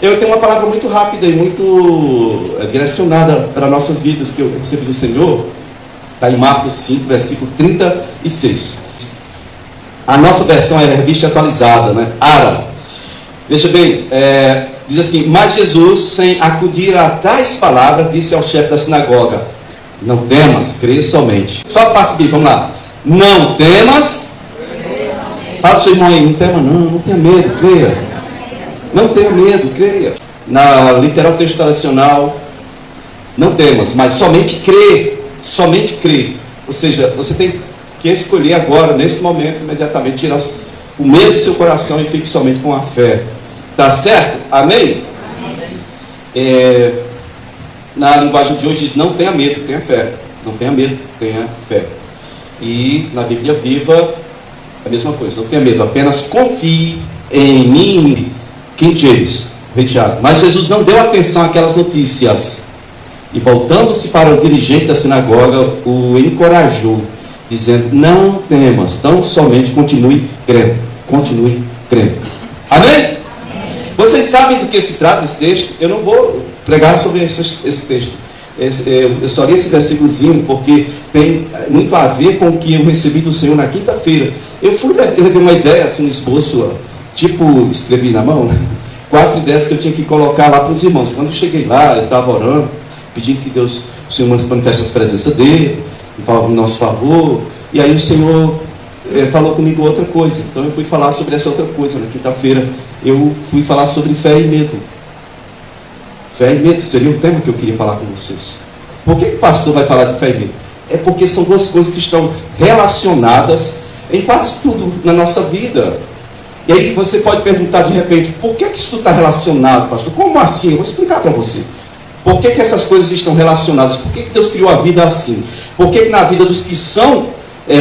Eu tenho uma palavra muito rápida e muito direcionada para nossas vidas que eu recebi do Senhor. Está em Marcos 5, versículo 36. A nossa versão é a revista atualizada, né? ARA. Veja bem, diz assim: mas Jesus, sem acudir a tais palavras, disse ao chefe da sinagoga: não temas, crê somente. Só a parte B, vamos lá. Não temas. Fala para o seu irmão aí: não tema não tenha medo, creia. Não tenha medo, creia. Na literal texto tradicional, não temas, mas somente crê. Somente crê. Ou seja, você tem que escolher agora, nesse momento, imediatamente tirar o medo do seu coração e fique somente com a fé. Tá certo? Amém? Na linguagem de hoje diz: não tenha medo, tenha fé. Não tenha medo, tenha fé. E na Bíblia Viva, a mesma coisa: não tenha medo, apenas confie em mim. King James, Richard. Mas Jesus não deu atenção àquelas notícias. E voltando-se para o dirigente da sinagoga, o encorajou, dizendo: não temas, tão somente continue crendo. Continue crendo. Amém? Vocês sabem do que se trata esse texto? Eu não vou pregar sobre esse texto. Eu só li esse versículozinho porque tem muito a ver com o que eu recebi do Senhor na quinta-feira. Eu dei uma ideia, assim, um esboço, tipo, escrevi na mão, 4 ideias que eu tinha que colocar lá para os irmãos. Quando eu cheguei lá, eu estava orando, pedindo que Deus, o Senhor manifeste a presença dele, e falava em nosso favor. E aí o Senhor falou comigo outra coisa. Então eu fui falar sobre essa outra coisa. Na quinta-feira eu fui falar sobre fé e medo. Fé e medo seria o tema que eu queria falar com vocês. Por que o pastor vai falar de fé e medo? É porque são duas coisas que estão relacionadas em quase tudo na nossa vida. E aí você pode perguntar de repente: por que isso está relacionado, pastor? Como assim? Eu vou explicar para você. Por que essas coisas estão relacionadas? Por que Deus criou a vida assim? Por que na vida dos que são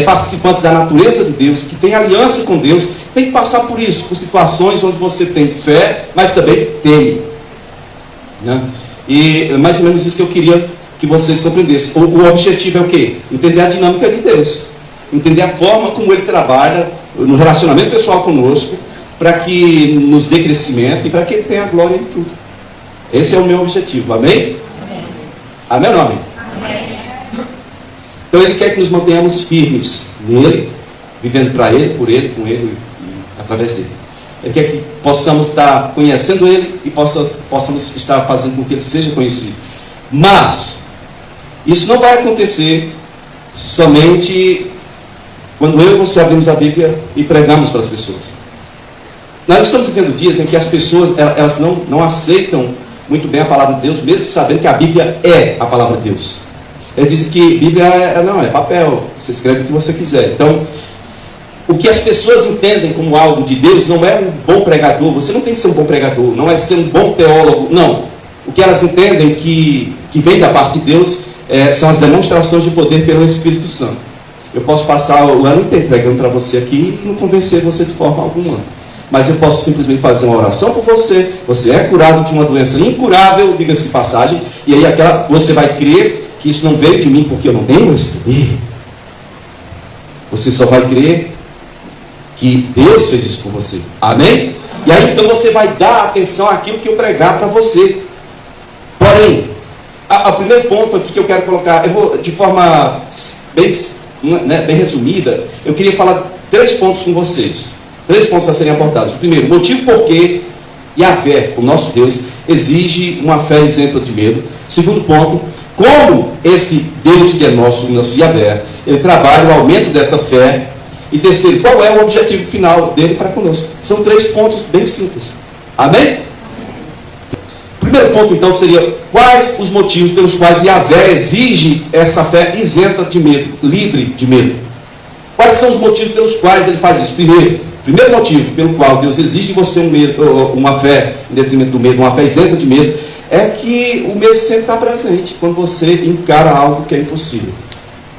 participantes da natureza de Deus, que têm aliança com Deus, tem que passar por isso, por situações onde você tem fé, mas também teme, né? E é mais ou menos isso que eu queria que vocês compreendessem. O objetivo é o quê? Entender a dinâmica de Deus, entender a forma como Ele trabalha no relacionamento pessoal conosco, para que nos dê crescimento e para que Ele tenha glória em tudo. Esse é o meu objetivo, amém? Amém ou não amém? Então Ele quer que nos mantenhamos firmes nele, vivendo para Ele, por Ele, com Ele e através dele. Ele quer que possamos estar conhecendo Ele e possamos estar fazendo com que Ele seja conhecido. Mas isso não vai acontecer somente quando eu e você abrimos a Bíblia e pregamos para as pessoas. Nós estamos vivendo dias em que as pessoas elas não aceitam muito bem a palavra de Deus, mesmo sabendo que a Bíblia é a palavra de Deus. Eles dizem que Bíblia é papel, você escreve o que você quiser. Então, o que as pessoas entendem como algo de Deus não é um bom pregador. Você não tem que ser um bom pregador, não é ser um bom teólogo, não. O que elas entendem que vem da parte de Deus são as demonstrações de poder pelo Espírito Santo. Eu posso passar o ano inteiro pregando para você aqui e não convencer você de forma alguma. Mas eu posso simplesmente fazer uma oração por você. Você é curado de uma doença incurável, diga-se de passagem, e aí você vai crer que isso não veio de mim porque eu não tenho estudei. Você só vai crer que Deus fez isso por você. Amém? E aí então você vai dar atenção àquilo que eu pregar para você. Porém, o primeiro ponto aqui que eu quero colocar, eu vou de forma bem resumida, eu queria falar 3 pontos com vocês. 3 pontos a serem abordados. O primeiro, motivo por que Yahvé, o nosso Deus, exige uma fé isenta de medo. Segundo ponto, como esse Deus que é nosso Yahvé, ele trabalha o aumento dessa fé. E terceiro, qual é o objetivo final dele para conosco? São 3 pontos bem simples. Amém? O primeiro ponto então seria: quais os motivos pelos quais Yahvé exige essa fé isenta de medo, livre de medo? Quais são os motivos pelos quais ele faz isso? Primeiro motivo pelo qual Deus exige de você uma fé em detrimento do medo, uma fé isenta de medo, é que o medo sempre está presente quando você encara algo que é impossível.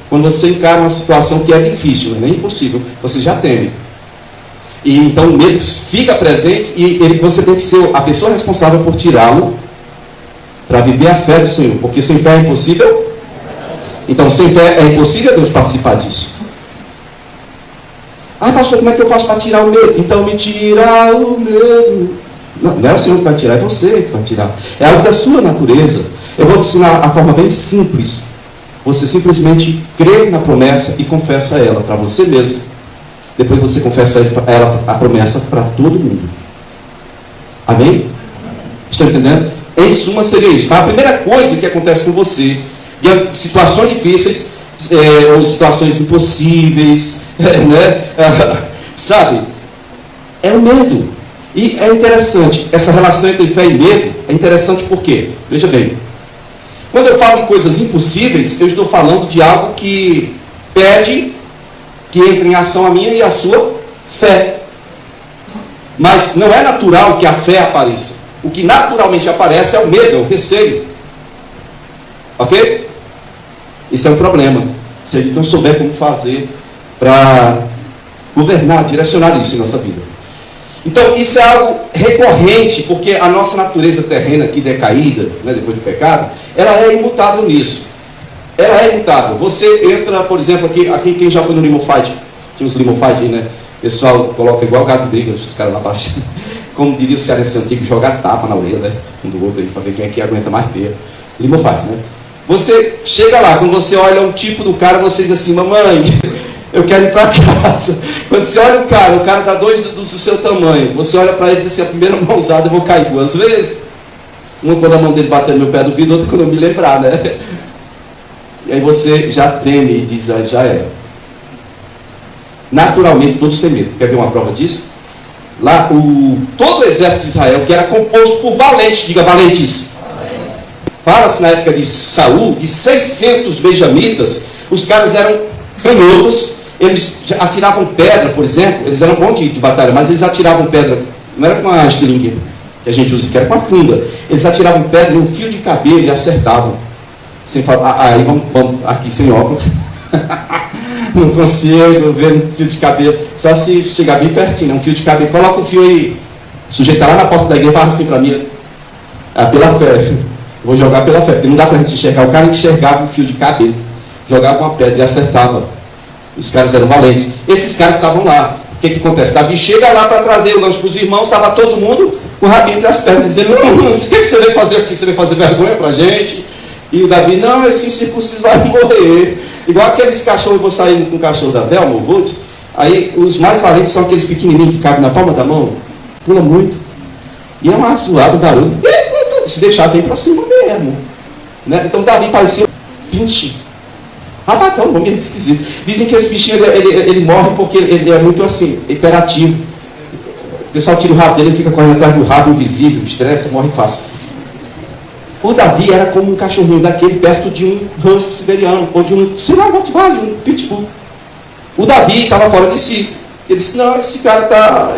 Quando você encara uma situação que é difícil, não é nem impossível, você já teme. E então o medo fica presente e você tem que ser a pessoa responsável por tirá-lo para viver a fé do Senhor. Porque sem fé é impossível. Então sem fé é impossível Deus participar disso. Ah, pastor, como é que eu faço para tirar o medo? Então me tira o medo, Não é o Senhor que vai tirar, é você que vai tirar. É algo da sua natureza. Eu vou te ensinar a forma bem simples. Você simplesmente crê na promessa e confessa ela para você mesmo. Depois você confessa a promessa para todo mundo. Amém? Estão entendendo? Em suma, seria isso. A primeira coisa que acontece com você, de situações difíceis, ou situações impossíveis, né? Sabe? É o medo. E é interessante, essa relação entre fé e medo é interessante por quê? Veja bem. Quando eu falo de coisas impossíveis, eu estou falando de algo que pede que entre em ação a minha e a sua fé. Mas não é natural que a fé apareça. O que naturalmente aparece é o medo, é o receio. Ok? Isso é um problema. Se a gente não souber como fazer para governar, direcionar isso em nossa vida. Então, isso é algo recorrente, porque a nossa natureza terrena aqui decaída, né, depois do pecado, ela é imutável nisso. Ela é imutável. Você entra, por exemplo, aqui quem já foi no Limo Fight, tinha uns Limo Fight aí, né? O pessoal coloca igual gato briga, os caras lá baixo. Como diria o cearense antigo, jogar tapa na orelha, né? Um do outro aí, para ver quem é que aguenta mais peso. Limo Fight, né? Você chega lá, quando você olha o tipo do cara, você diz assim, mamãe, eu quero ir para casa. Quando você olha o cara está do seu tamanho, você olha para ele e diz assim, a primeira mãozada eu vou cair 2 vezes. Uma quando a mão dele bater no meu pé do vidro, outra quando eu me lembrar, né? E aí você já treme e diz, já era. Naturalmente todos têm medo. Quer ver uma prova disso? Lá, todo o exército de Israel, que era composto por valentes, diga valentes. Fala-se na época de Saul, de 600 benjamitas, os caras eram canhotos, eles atiravam pedra, por exemplo, eles eram bons de batalha, mas eles atiravam pedra, não era com a estilingue que a gente usa, que era com a funda, eles atiravam pedra em um fio de cabelo e acertavam. Sem falar, aí vamos aqui sem óculos, não consigo ver um fio de cabelo, só se chegar bem pertinho, um fio de cabelo, coloca o fio aí, sujeita lá na porta da igreja e fala assim para mim, pela fé. Vou jogar pela fé, porque não dá para a gente enxergar. O cara enxergava um fio de cabelo, jogava uma pedra e acertava. Os caras eram valentes. Esses caras estavam lá. O que acontece? Davi chega lá para trazer o lanche para os irmãos, estava todo mundo com o rabinho entre as pernas, dizendo, o que você veio fazer aqui? Você veio fazer vergonha para a gente? E o Davi, não, esse incircunciso vai morrer. Igual aqueles cachorros, eu vou sair com o cachorro da Velma, o Wood. Aí os mais valentes são aqueles pequenininhos que cabem na palma da mão. Pula muito. E é uma zoada, barulho. Se deixar bem para cima mesmo, né? Então Davi parecia um pinche. Rapaz, é um nome esquisito. Dizem que esse bichinho ele morre porque ele é muito assim, hiperativo. O pessoal tira o rabo dele, ele fica correndo atrás do rabo invisível, estressa, morre fácil. O Davi era como um cachorrinho daquele perto de um husky siberiano, ou de um, sei lá, um pitbull. O Davi estava fora de si. Ele disse, não, esse cara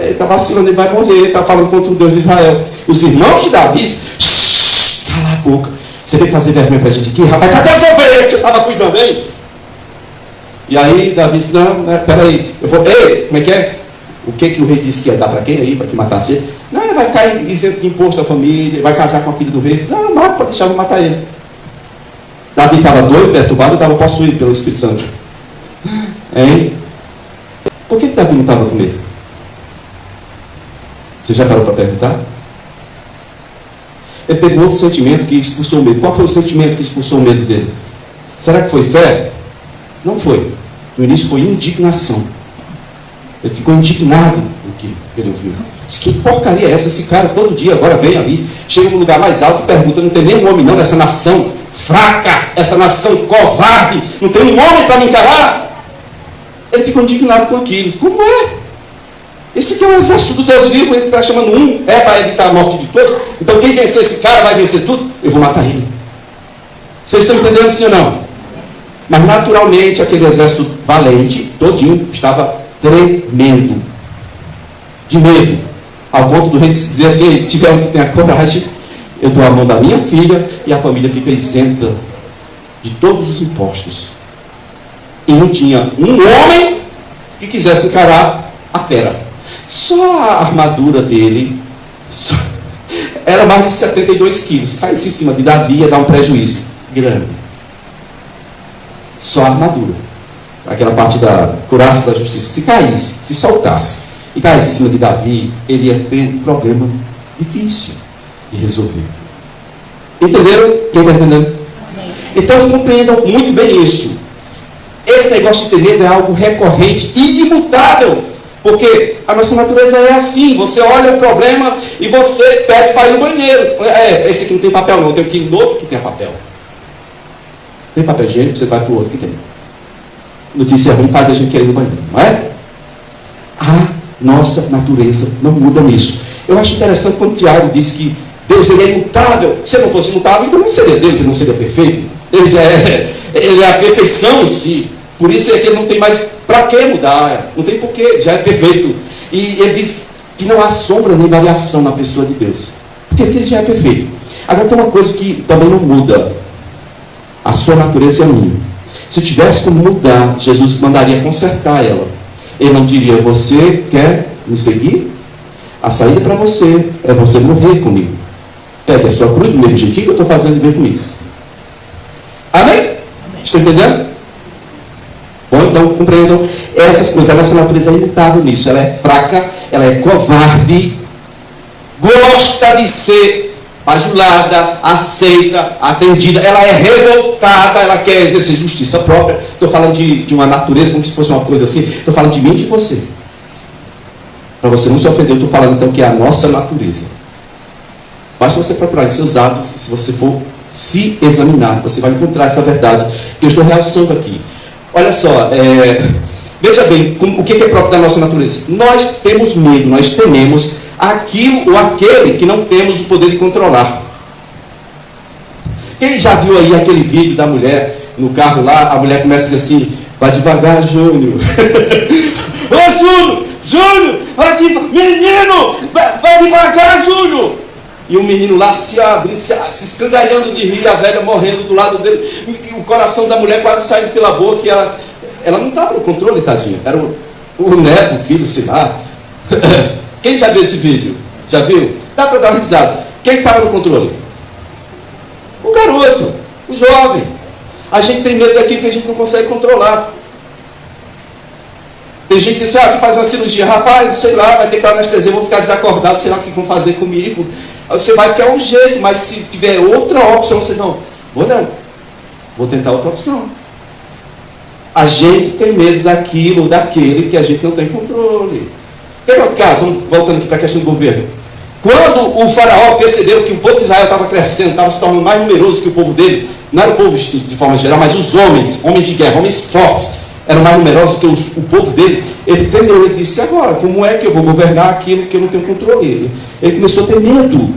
está vacilando, ele vai morrer, está falando contra o Deus de Israel. Os irmãos de Davi, cala a boca, você veio fazer vergonha para a gente aqui? Rapaz, cadê a sua ovelha que você estava cuidando, hein? E aí Davi disse, não, peraí, eu vou, ei, como é que é? O que o rei disse que ia dar para quem aí, para que matasse ele? Não, ele vai ficar isento de imposto da família, vai casar com a filha do rei. Não, mata, pode deixar, eu vou matar ele. Davi estava doido, perturbado, estava possuído pelo Espírito Santo. Hein? Por que Davi não estava com medo? Você já parou para perguntar? Ele teve um outro sentimento que expulsou o medo. Qual foi o sentimento que expulsou o medo dele? Será que foi fé? Não foi. No início foi indignação. Ele ficou indignado com o que ele ouviu. Disse, que porcaria é essa? Esse cara todo dia agora vem ali, chega no lugar mais alto e pergunta, não tem nenhum homem não nessa nação fraca, essa nação covarde, não tem um homem para me encarar? Ele ficou indignado com aquilo. Como é? Esse aqui é o exército do Deus vivo, ele está chamando para evitar a morte de todos. Então quem vencer esse cara vai vencer tudo? Eu vou matar ele. Vocês estão entendendo sim ou não? Mas naturalmente aquele exército valente, todinho, estava tremendo. De medo. Ao ponto do rei dizer assim, tiver um que tenha coragem, eu dou a mão da minha filha e a família fica isenta de todos os impostos. E não tinha um homem que quisesse encarar a fera. Só a armadura dele era mais de 72 quilos. Se caísse em cima de Davi, ia dar um prejuízo grande. Só a armadura. Aquela parte da couraça da justiça. Se caísse, se soltasse, e caísse em cima de Davi, ele ia ter um problema difícil de resolver. Entenderam? Quem está entendendo? Então compreendam muito bem isso. Esse negócio de ter medo é algo recorrente e imutável. Porque a nossa natureza é assim. Você olha o problema e você pede para ir no banheiro. Esse aqui não tem papel não, tem que ir no outro que tem papel. Tem papel higiênico, você vai para o outro que tem. Notícia ruim faz a gente querer ir no banheiro, não é? A nossa natureza não muda nisso. Eu acho interessante quando Tiago diz que Deus ele é imutável. Se ele não fosse imutável, então não seria Deus, ele não seria perfeito. Ele é a perfeição em si. Por isso é que ele não tem mais para que mudar. Não tem porquê, já é perfeito. E ele diz que não há sombra nem variação na pessoa de Deus. Porque ele já é perfeito. Agora tem uma coisa que também não muda. A sua natureza é a minha. Se eu tivesse como mudar, Jesus mandaria consertar ela. Ele não diria, você quer me seguir? A saída para você é você morrer comigo. Pegue a sua cruz do mesmo jeitinho que eu estou fazendo ver comigo. Amém? Estão entendendo? Bom, então compreendam essas coisas. A nossa natureza é imutável nisso. Ela é fraca, ela é covarde, gosta de ser bajulada, aceita, atendida. Ela é revoltada, ela quer exercer justiça própria. Estou falando de uma natureza como se fosse uma coisa assim. Estou falando de mim e de você. Para você não se ofender, eu estou falando então que é a nossa natureza. Basta você procurar em seus hábitos, se você for se examinar, você vai encontrar essa verdade que eu estou realçando aqui. Olha só, veja bem, o que é próprio da nossa natureza? Nós temos medo, nós tememos aquilo ou aquele que não temos o poder de controlar. Quem já viu aí aquele vídeo da mulher no carro lá, a mulher começa a dizer assim, vai devagar, Júnior. Ô, Júnior, vai devagar, menino, vai devagar, Júnior. E o menino lá se abrindo, se escangalhando de rir, a velha morrendo do lado dele, e o coração da mulher quase saindo pela boca, e ela não estava no controle, tadinha. Era o neto, o filho, sei lá. Quem já viu esse vídeo? Já viu? Dá para dar uma risada. Quem estava no controle? O garoto, o jovem. A gente tem medo daquilo que a gente não consegue controlar. Tem gente que diz, que faz uma cirurgia, rapaz, sei lá, vai ter que anestesia, eu vou ficar desacordado, sei lá o que vão fazer comigo. Aí você vai que é um jeito, mas se tiver outra opção, você não, vou tentar outra opção. A gente tem medo daquilo ou daquele que a gente não tem controle. Tem outro caso, voltando aqui para a questão do governo. Quando o faraó percebeu que o povo de Israel estava crescendo, estava se tornando mais numeroso que o povo dele, não era o povo de forma geral, mas os homens de guerra, homens fortes, eram mais numerosos que o povo dele, ele temeu, ele disse, agora, como é que eu vou governar aquilo que eu não tenho controle? Ele começou a ter medo.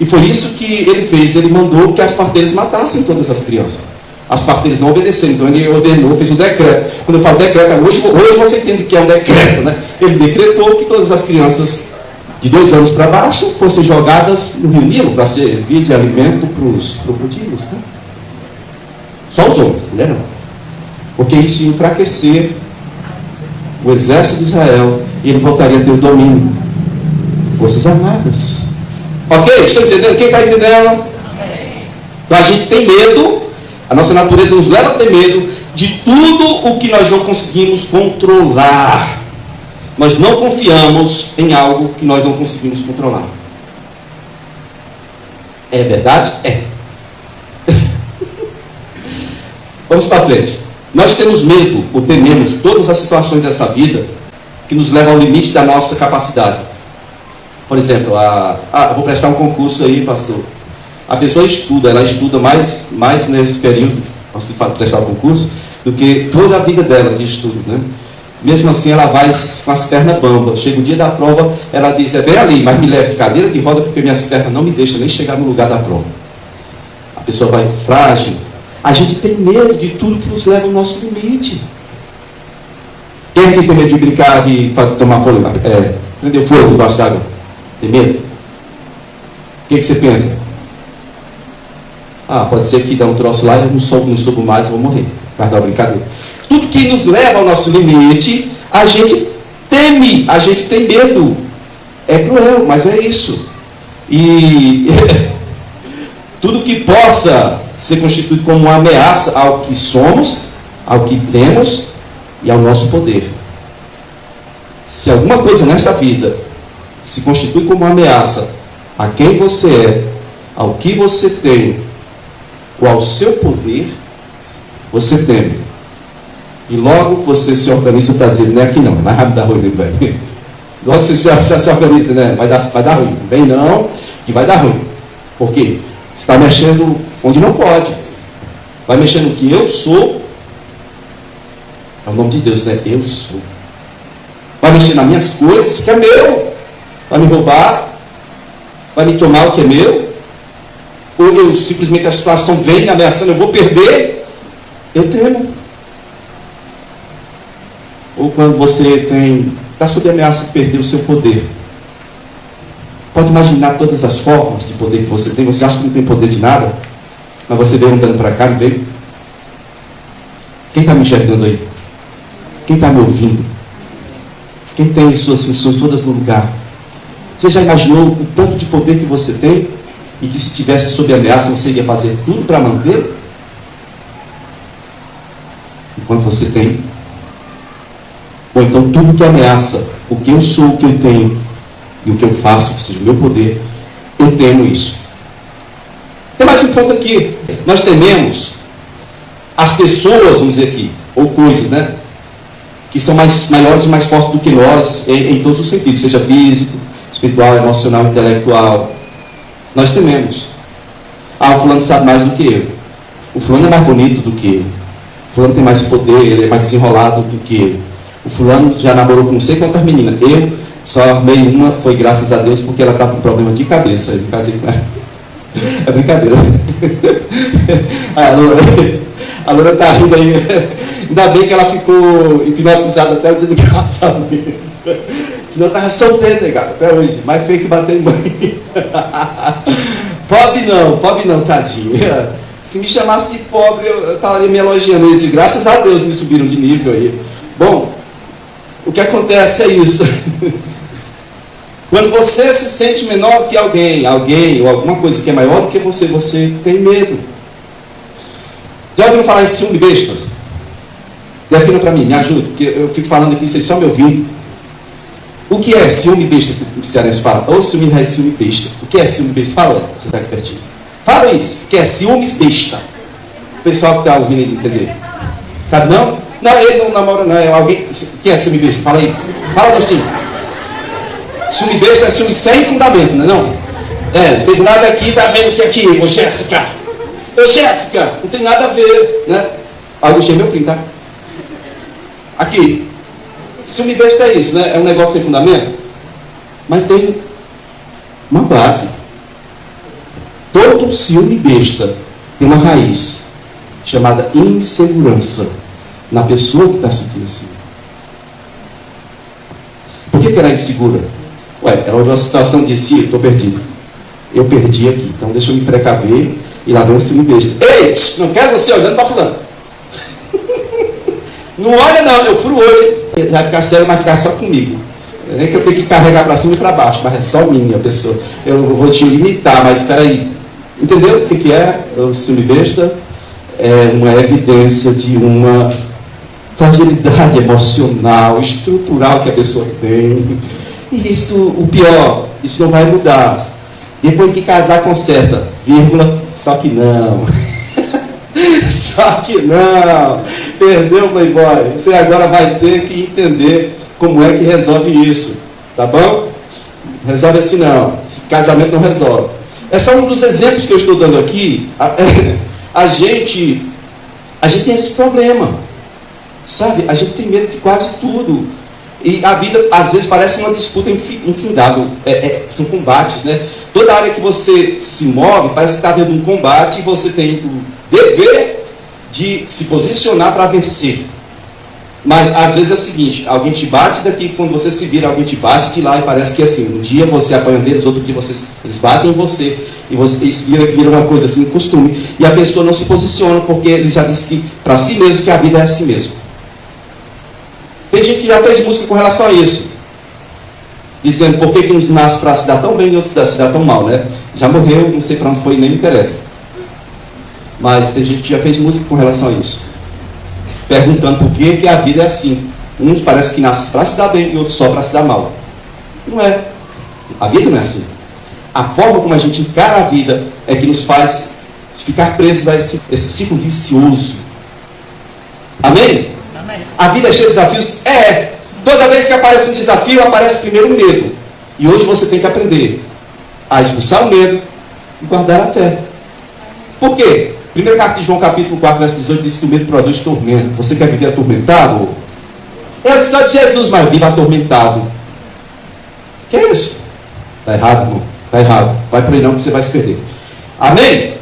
E foi isso que ele fez, ele mandou que as parteiras matassem todas as crianças. As parteiras não obedeceram, então ele ordenou, fez um decreto. Quando eu falo decreto, hoje você entende que é um decreto, né? Ele decretou que todas as crianças de 2 anos para baixo fossem jogadas no Rio Nilo para servir de alimento para os crocodilos. Né? Só os homens, mulher não. Porque isso ia enfraquecer o exército de Israel e ele voltaria a ter o domínio. Forças armadas. Ok? Estão entendendo? Quem está entendendo? Então a gente tem medo, a nossa natureza nos leva a ter medo de tudo o que nós não conseguimos controlar. Nós não confiamos em algo que nós não conseguimos controlar. É verdade? É. Vamos para frente. Nós temos medo, ou tememos, todas as situações dessa vida que nos levam ao limite da nossa capacidade. Por exemplo, vou prestar um concurso aí, pastor. A pessoa estuda, ela estuda mais nesse período, para prestar o concurso, do que toda a vida dela de estudo, né? Mesmo assim, ela vai com as pernas bambas. Chega o dia da prova, ela diz, é bem ali, mas me leve de cadeira de roda, porque minhas pernas não me deixam nem chegar no lugar da prova. A pessoa vai frágil. A gente tem medo de tudo que nos leva ao nosso limite. Quem aqui tem medo de brincar, de tomar fôlego, prender fogo debaixo d'água? Tem medo? O que você pensa? Pode ser que dá um troço lá e eu não subo mais, vou morrer. Vai dar uma brincadeira. Tudo que nos leva ao nosso limite, a gente teme, a gente tem medo. É cruel, mas é isso. E tudo que possa ser constituído como uma ameaça ao que somos, ao que temos e ao nosso poder. Se alguma coisa nessa vida se constitui como uma ameaça a quem você é, ao que você tem, ou ao seu poder, você teme. E logo você se organiza para dizer, não é aqui não, é mais rápido dar ruim, velho. Logo você se organiza, né? Vai dar ruim. Não vem não, que vai dar ruim. Por quê? Você está mexendo onde não pode. Vai mexer no que eu sou. É o nome de Deus, né? Eu sou. Vai mexer nas minhas coisas, que é meu. Vai me roubar. Vai me tomar o que é meu. Ou eu simplesmente a situação vem me ameaçando, eu vou perder. Eu temo. Ou quando você está sob ameaça de perder o seu poder. Pode imaginar todas as formas de poder que você tem. Você acha que não tem poder de nada? Mas você veio andando para cá, não veio? Quem está me enxergando aí? Quem está me ouvindo? Quem tem suas funções todas no lugar? Você já imaginou o tanto de poder que você tem? E que se tivesse sob ameaça, você ia fazer tudo para manter? Enquanto você tem. Ou então tudo que ameaça o que eu sou, o que eu tenho e o que eu faço, ou seja, o meu poder, eu temo isso. Tem mais um ponto aqui. Nós tememos as pessoas, vamos dizer aqui, ou coisas, né? Que são maiores e mais fortes do que nós, em todos os sentidos, seja físico, espiritual, emocional, intelectual. Nós tememos. O fulano sabe mais do que eu. O fulano é mais bonito do que eu. O fulano tem mais poder, ele é mais desenrolado do que eu. O fulano já namorou com não sei quantas meninas. Eu só armei uma, foi graças a Deus, porque ela estava com problema de cabeça. Eu casei com ela. É brincadeira. A Loura está rindo aí. Ainda bem que ela ficou hipnotizada até o dia do casamento. Senão eu estava solteiro, negado, até hoje. Mais feio que bater em mãe. Pobre não, tadinho. Se me chamasse de pobre, eu estaria me elogiando isso. Graças a Deus me subiram de nível aí. Bom, o que acontece é isso. Quando você se sente menor que alguém ou alguma coisa que é maior do que você tem medo. Já ouviram falar em ciúme besta? Defina para mim, me ajuda, porque eu fico falando aqui, vocês só me ouvindo. O que é ciúme besta que o cearense fala? Ou ciúme não é ciúme besta? O que é ciúme besta? Fala, você está aqui pertinho. Fala isso, o que é ciúmes besta? O pessoal que está ouvindo entender. Sabe não? Não, ele não namora, não, é alguém. O que é ciúme besta? Fala aí. Fala, Agostinho. Ciúme besta é ciúme sem fundamento, não é não? Não tem nada aqui, tá vendo que aqui, ô Jéssica? Ô Jéssica, não tem nada a ver, né? Agostinho é meu primo, tá? Aqui. Ciúme besta é isso, né? É um negócio sem fundamento. Mas tem uma base. Todo ciúme besta tem uma raiz chamada insegurança na pessoa que está sentindo assim. Por que ela é insegura? É uma situação de si, estou perdido. Eu perdi aqui, então deixa eu me precaver e lá vem o ciúme besta. Ei, não quero você olhando para fulano. Não olha não, eu furo o olho. Vai ficar sério, vai ficar só comigo. Nem que eu tenho que carregar para cima e para baixo, mas é só minha pessoa. Eu vou te limitar, mas espera aí. Entendeu o que é o ciúme besta? É uma evidência de uma fragilidade emocional, estrutural que a pessoa tem. E isso, o pior, isso não vai mudar. Depois que casar, conserta. Vírgula, só que não. Só que não. Perdeu, Playboy. Você agora vai ter que entender como é que resolve isso. Tá bom? Resolve assim não. Esse casamento não resolve. É só um dos exemplos que eu estou dando aqui. A gente tem esse problema. Sabe? A gente tem medo de quase tudo. E a vida, às vezes, parece uma disputa infindável. São combates, né? Toda área que você se move, parece que está havendo um combate e você tem o dever de se posicionar para vencer. Mas, às vezes, é o seguinte, alguém te bate daqui, quando você se vira, alguém te bate de lá, e parece que é assim, um dia você apanha deles, outro dia eles batem em você, e você vira uma coisa assim, costume. E a pessoa não se posiciona, porque ele já disse que, para si mesmo, que a vida é assim mesmo. Tem gente que já fez música com relação a isso. Dizendo por que uns nascem para se dar tão bem e outros se dar tão mal, né? Já morreu, não sei para onde foi, nem me interessa. Mas tem gente que já fez música com relação a isso. Perguntando por que a vida é assim. Uns parece que nascem para se dar bem e outros só para se dar mal. Não é. A vida não é assim. a forma como a gente encara a vida é que nos faz ficar presos a esse ciclo vicioso. Amém? Amém. A vida é cheia de desafios? É. Toda vez que aparece um desafio, aparece primeiro o medo. E hoje você tem que aprender a expulsar o medo e guardar a fé. Por quê? Primeira carta de João, capítulo 4, verso 18, diz que o medo produz tormento. Você quer viver atormentado? É a história de Jesus, mas viva atormentado. Que é isso? Está errado, irmão. Está errado. Vai por aí não que você vai se perder. Amém?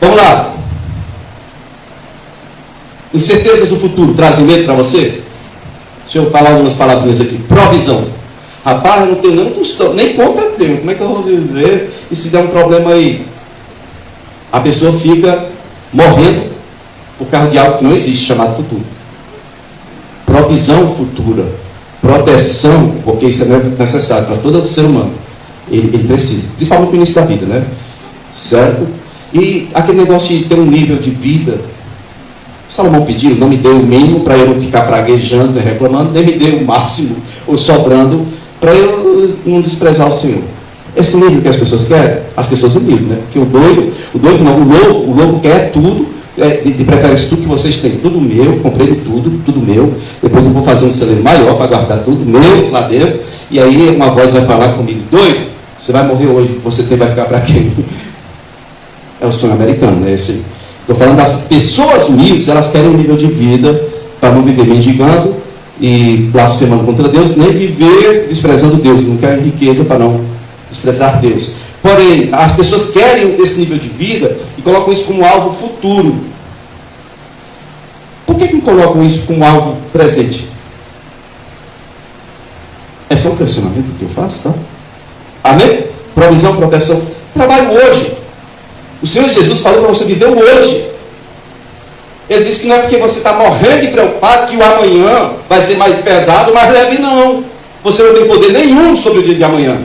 Vamos lá. Incertezas do futuro trazem medo para você? Deixa eu falar algumas palavrinhas aqui. Provisão. Rapaz, eu não tenho nem tostão, nem conta eu tenho. Como é que eu vou viver? E se der um problema aí? A pessoa fica morrendo por causa de algo que não existe, chamado futuro. Provisão futura. Proteção, porque isso é necessário para todo ser humano. Ele precisa. Principalmente no início da vida, né? Certo? E aquele negócio de ter um nível de vida. Salomão pediu, não me deu o mínimo para eu não ficar praguejando, nem reclamando, nem me deu o máximo, ou sobrando, para eu não desprezar o Senhor. Esse nível que as pessoas querem, as pessoas humildes, né? Porque o louco quer tudo, de preferência tudo que vocês têm, tudo meu, comprei tudo meu, depois eu vou fazer um celeiro maior para guardar tudo meu lá dentro, e aí uma voz vai falar comigo, doido, você vai morrer hoje, você vai ficar para quem? É o sonho americano, né? Esse. Estou falando das pessoas humildes, elas querem um nível de vida para não viver mendigando e blasfemando contra Deus, nem viver desprezando Deus, não querem riqueza para não desprezar Deus. Porém, as pessoas querem esse nível de vida e colocam isso como algo futuro. Por que colocam isso como algo presente? É só um questionamento que eu faço, tá? Amém? Provisão, proteção. Trabalho hoje. O Senhor Jesus falou para você viver o hoje. Ele disse que não é porque você está morrendo e preocupado que o amanhã vai ser mais pesado, mais leve, não. Você não tem poder nenhum sobre o dia de amanhã.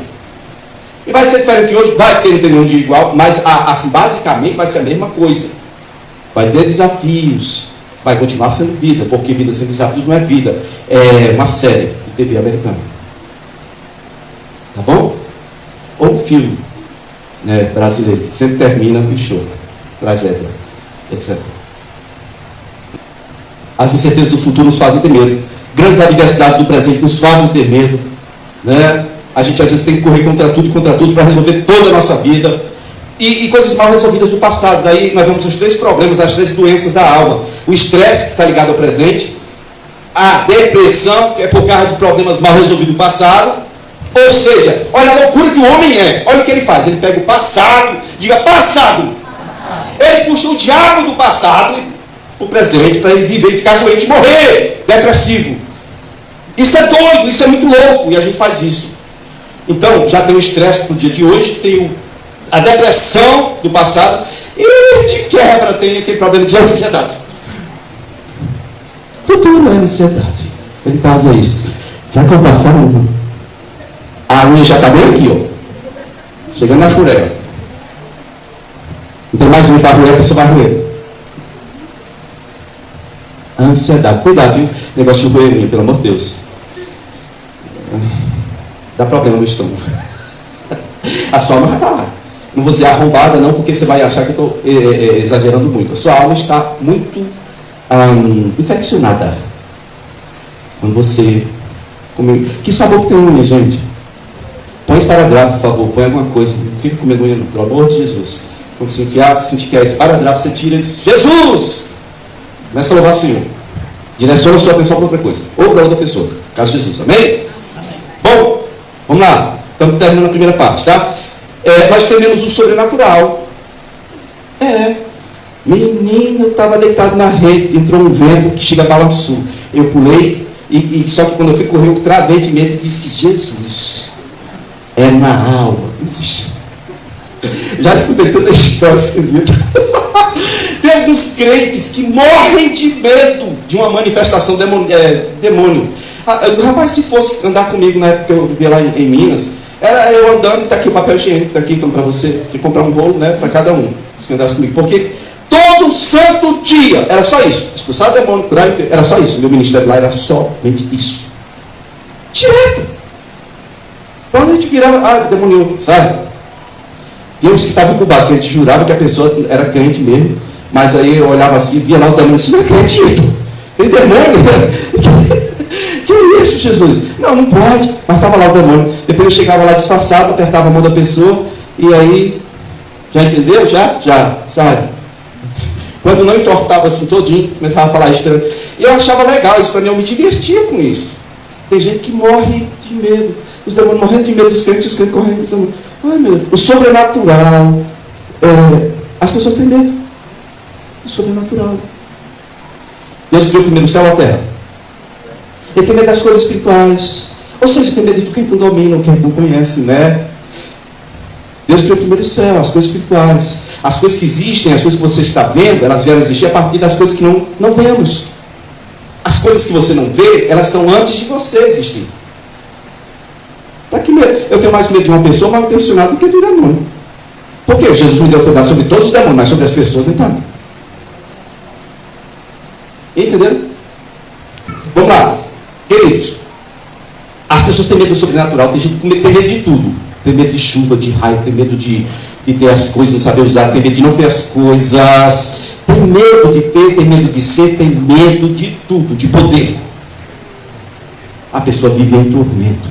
E vai ser diferente de hoje, vai ter, não tem nenhum dia igual, mas assim, basicamente vai ser a mesma coisa. Vai ter desafios, vai continuar sendo vida, porque vida sem desafios não é vida. É uma série de TV americana. Tá bom? Ou um filme, né, brasileiro, que sempre termina em choro, tragédia, etc. As incertezas do futuro nos fazem ter medo. Grandes adversidades do presente nos fazem ter medo, né? A gente às vezes tem que correr contra tudo e contra tudo para resolver toda a nossa vida. E coisas mal resolvidas do passado. Daí nós vemos os 3 problemas, as 3 doenças da alma. O estresse, que está ligado ao presente. A depressão, que é por causa de problemas mal resolvidos do passado. Ou seja, olha a loucura que o homem é. Olha o que ele faz. Ele pega o passado, diga passado. Ele puxa o diabo do passado, o presente, para ele viver e ficar doente e morrer, depressivo. Isso é doido, isso é muito louco. E a gente faz isso. Então, já tem o estresse no dia de hoje, tem a depressão do passado, e de quebra tem aquele problema de ansiedade. Futuro é ansiedade. Ele causa isso. Será que eu estou passando? A unha já está bem aqui, ó. Chegando na churela. Não tem mais unha para roer, a pessoa vai roer. Ansiedade. Cuidado, viu? Negócio de roer, pelo amor de Deus. Dá problema no estômago. A sua alma já está lá. Não vou dizer arrombada não, porque você vai achar que eu estou exagerando muito. A sua alma está muito infeccionada. Quando você come... Que sabor que tem unha, gente? Põe esparadrapo, por favor. Põe alguma coisa. Não fica comendo unha, não. Pelo amor de Jesus. Quando você enfiar, sentir que é esparadrapo, você tira e diz, Jesus! Começa a louvar o Senhor. Direciona a sua atenção para outra coisa. Ou para outra pessoa. Caso de Jesus. Amém? Bom, vamos lá. Estamos terminando a primeira parte, tá? Nós tememos o sobrenatural. Menino, eu estava deitado na rede, entrou um vento que chega balançou. Eu pulei, só que quando eu fui correr, eu travei de medo e disse, Jesus, é na alma. Já escutei tanta história esquisita. Tem alguns crentes que morrem de medo de uma manifestação demônio. Rapaz, se fosse andar comigo na época que eu vivia lá em Minas, era eu andando, está aqui o papel higiênico, está aqui então para você, de comprar um bolo, né, para cada um, se andasse comigo, porque todo santo dia era só isso, expulsar demônio, curar, era só isso, o meu ministério lá era somente isso, direto. Quando a gente virava, demônio, sabe? Tem uns que estavam incubados, que a gente jurava que a pessoa era crente mesmo, mas aí eu olhava assim, via lá o demônio, isso não é acredito. Tem demônio, que é isso, Jesus? Não pode, mas estava lá o demônio. Depois eu chegava lá disfarçado, apertava a mão da pessoa, e aí, já entendeu? Já, sabe? Quando não entortava assim todinho, começava a falar estranho. E eu achava legal isso para mim, eu me divertia com isso. Tem gente que morre de medo. Os demônios morrendo de medo dos crentes, os crentes correndo dos demônios. Ai, meu Deus. O sobrenatural. As pessoas têm medo. O sobrenatural. Deus criou primeiro o céu e a terra. Ele tem medo das coisas espirituais. Ou seja, tem medo de quem tu domina, ou quem tu conhece, né? Deus criou primeiro o céu, as coisas espirituais. As coisas que existem, as coisas que você está vendo, elas vieram existir a partir das coisas que não vemos. As coisas que você não vê, elas são antes de você existir. Para que medo? Eu tenho mais medo de uma pessoa mal intencionada do que do demônio. Por quê? Jesus me deu autoridade sobre todos os demônios, mas sobre as pessoas nem tanto. Entendeu? Vamos lá. Queridos, as pessoas têm medo do sobrenatural, tem gente que tem medo de tudo. Tem medo de chuva, de raio, tem medo de ter as coisas, não saber usar, tem medo de não ter as coisas, tem medo de ter, tem medo de ser, tem medo de tudo, de poder. A pessoa vive em tormento.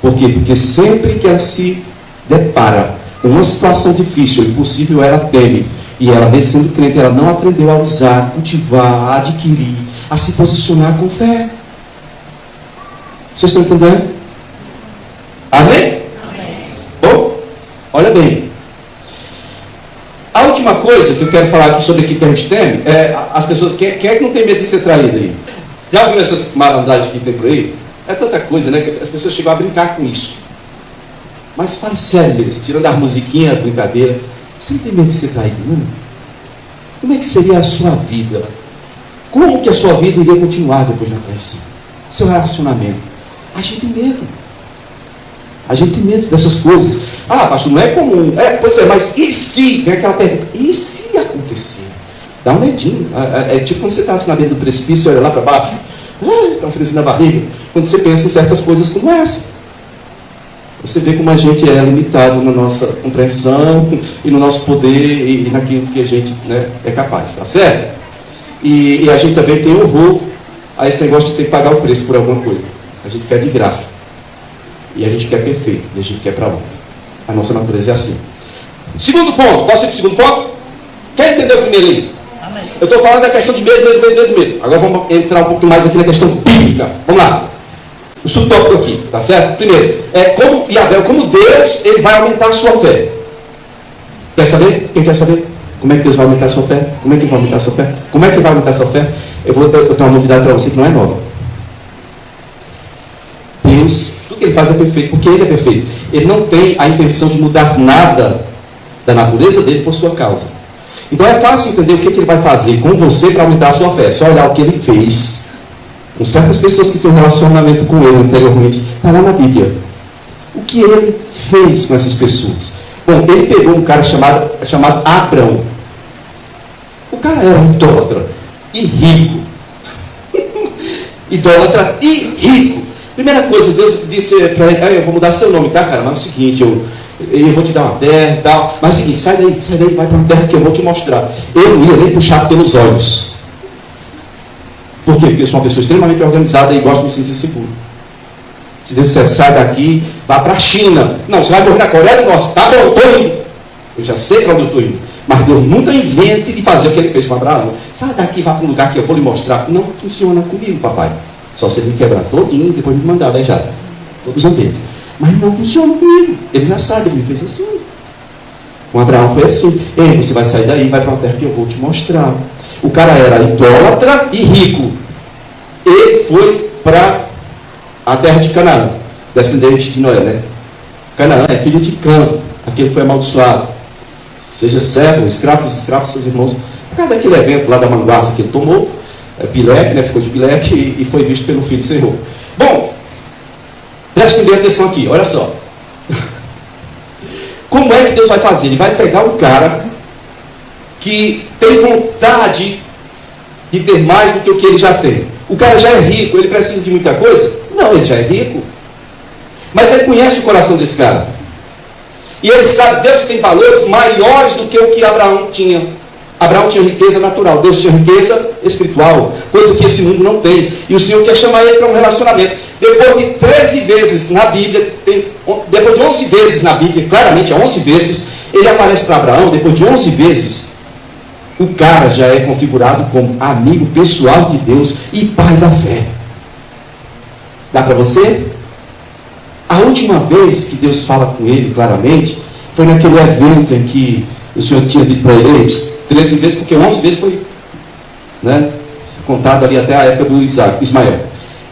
Por quê? Porque sempre que ela se depara com uma situação difícil, impossível, ela teme. E ela, mesmo sendo crente, ela não aprendeu a usar, cultivar, a adquirir, a se posicionar com fé. Vocês estão entendendo? Amém? Amém. Bom, olha bem. A última coisa que eu quero falar aqui sobre o que a gente teme é as pessoas. Quem é que não tem medo de ser traído aí? Já viu essas malandragens que tem por aí? É tanta coisa, né? Que as pessoas chegam a brincar com isso. Mas fale sério mesmo, tirando as musiquinhas, as brincadeiras. Você não tem medo de ser traído, não? Como é que seria a sua vida? Como que a sua vida iria continuar depois da traição? Seu relacionamento. A gente tem medo. A gente tem medo dessas coisas. Pastor, não é comum. Pois é, mas e se? Vem aquela pergunta. E se acontecer? Dá um medinho. É tipo quando você está na beira do precipício, olha lá para baixo. Está um friozinho na barriga. Quando você pensa em certas coisas como essa. Você vê como a gente é limitado na nossa compreensão e no nosso poder e naquilo que a gente, né, é capaz. Tá certo? E a gente também tem horror a esse negócio de ter que pagar o preço por alguma coisa. A gente quer de graça. E a gente quer perfeito. E a gente quer para ontem. A nossa natureza é assim. Segundo ponto. Posso ir para o segundo ponto? Quer entender o primeiro aí? Amém. Eu estou falando da questão de medo. Agora vamos entrar um pouco mais aqui na questão bíblica. Vamos lá. O subtópico aqui, tá certo? Primeiro, como Deus ele vai aumentar a sua fé. Quer saber? Quem quer saber? Como é que Deus vai aumentar a sua fé? Como é que vai aumentar a sua fé? Como é que vai aumentar a sua fé? Eu tenho uma novidade para você que não é nova. Deus, tudo que Ele faz é perfeito, porque Ele é perfeito. Ele não tem a intenção de mudar nada da natureza dele por sua causa. Então é fácil entender o que Ele vai fazer com você para aumentar a sua fé. É só olhar o que Ele fez com certas pessoas que têm um relacionamento com Ele anteriormente. Está lá na Bíblia. O que Ele fez com essas pessoas? Bom, Ele pegou um cara chamado Abrão. O cara era idólatra e rico. Idólatra e rico. Primeira coisa, Deus disse para ele: eu vou mudar seu nome, tá, cara? Mas é o seguinte, eu vou te dar uma terra e tal. Mas é o seguinte, sai daí, vai para uma terra que eu vou te mostrar. Eu não ia nem puxar pelos olhos. Por quê? Porque eu sou uma pessoa extremamente organizada e gosto de me sentir seguro. Se Deus disser, sai daqui, vá para a China. Não, você vai morrer na Coreia do Norte. Tá bom, eu estou indo. Eu já sei para onde eu estou indo. Mas Deus nunca invente de fazer o que Ele fez com Abraão. Sai daqui, vá para um lugar que eu vou lhe mostrar. Não funciona comigo, papai. Só se Ele me quebrar todinho e depois me mandar beijar. Todos os ambientes. Mas não funciona comigo. Ele já sabe, Ele me fez assim. Com Abraão foi assim. Ei, você vai sair daí, vai para uma terra que eu vou te mostrar. O cara era idólatra e rico. Ele foi para a terra de Canaã, descendente de Noé, né? Canaã é filho de Cã, aquele que foi amaldiçoado. Seja servo, escravo, seus irmãos. Por causa daquele evento lá da manguaça que ele tomou, Pileque, né? Ficou de Pileque e foi visto pelo filho do Senhor. Bom, preste bem atenção aqui, olha só. Como é que Deus vai fazer? Ele vai pegar um cara que tem vontade de ter mais do que o que ele já tem. O cara já é rico, ele precisa de muita coisa? Não, ele já é rico. Mas ele conhece o coração desse cara. E ele sabe que Deus tem valores maiores do que o que Abraão tinha. Abraão tinha riqueza natural, Deus tinha riqueza espiritual, coisa que esse mundo não tem. E o Senhor quer chamar ele para um relacionamento. Depois de 13 vezes na Bíblia, depois de 11 vezes na Bíblia, claramente 11 vezes, ele aparece para Abraão. Depois de 11 vezes, o cara já é configurado como amigo pessoal de Deus e pai da fé. Dá para você? A última vez que Deus fala com ele claramente foi naquele evento em que o Senhor tinha dito para ele 13 vezes, porque 11 vezes foi, né, contado ali até a época do Ismael.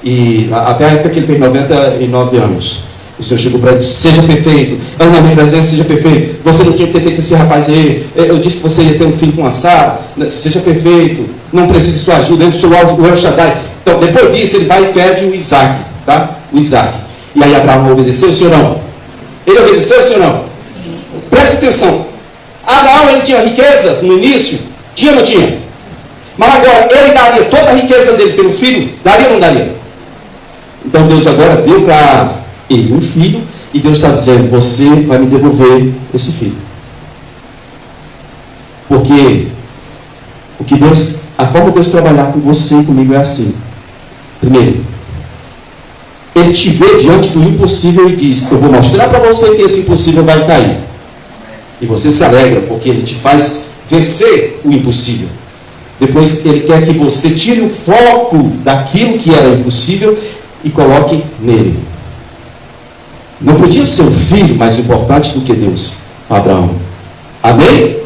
E até a época que ele fez 99 anos. O Senhor chegou para ele e disse: seja perfeito. Eu na minha presença, seja perfeito. Você não tinha que ter feito esse rapaz aí. Eu disse que você ia ter um filho com a Sara. Seja perfeito. Não precisa de sua ajuda. Eu sou o El Shaddai. Então, depois disso, ele vai e pede o Isaac. Tá? O Isaac. E aí Abraão obedeceu, o Senhor não? Ele obedeceu, o Senhor não? Sim. Preste atenção. Abraão, ele tinha riquezas no início? Tinha ou não tinha? Mas agora, ele daria toda a riqueza dele pelo filho? Daria ou não daria? Então Deus agora deu para ele um filho, e Deus está dizendo: você vai me devolver esse filho. Porque a forma de Deus trabalhar com você e comigo é assim. Primeiro, Ele te vê diante do impossível e diz: eu vou mostrar para você que esse impossível vai cair. E você se alegra, porque Ele te faz vencer o impossível. Depois Ele quer que você tire o foco daquilo que era impossível e coloque nele. Não podia ser o filho mais importante do que Deus, Abraão. Amém?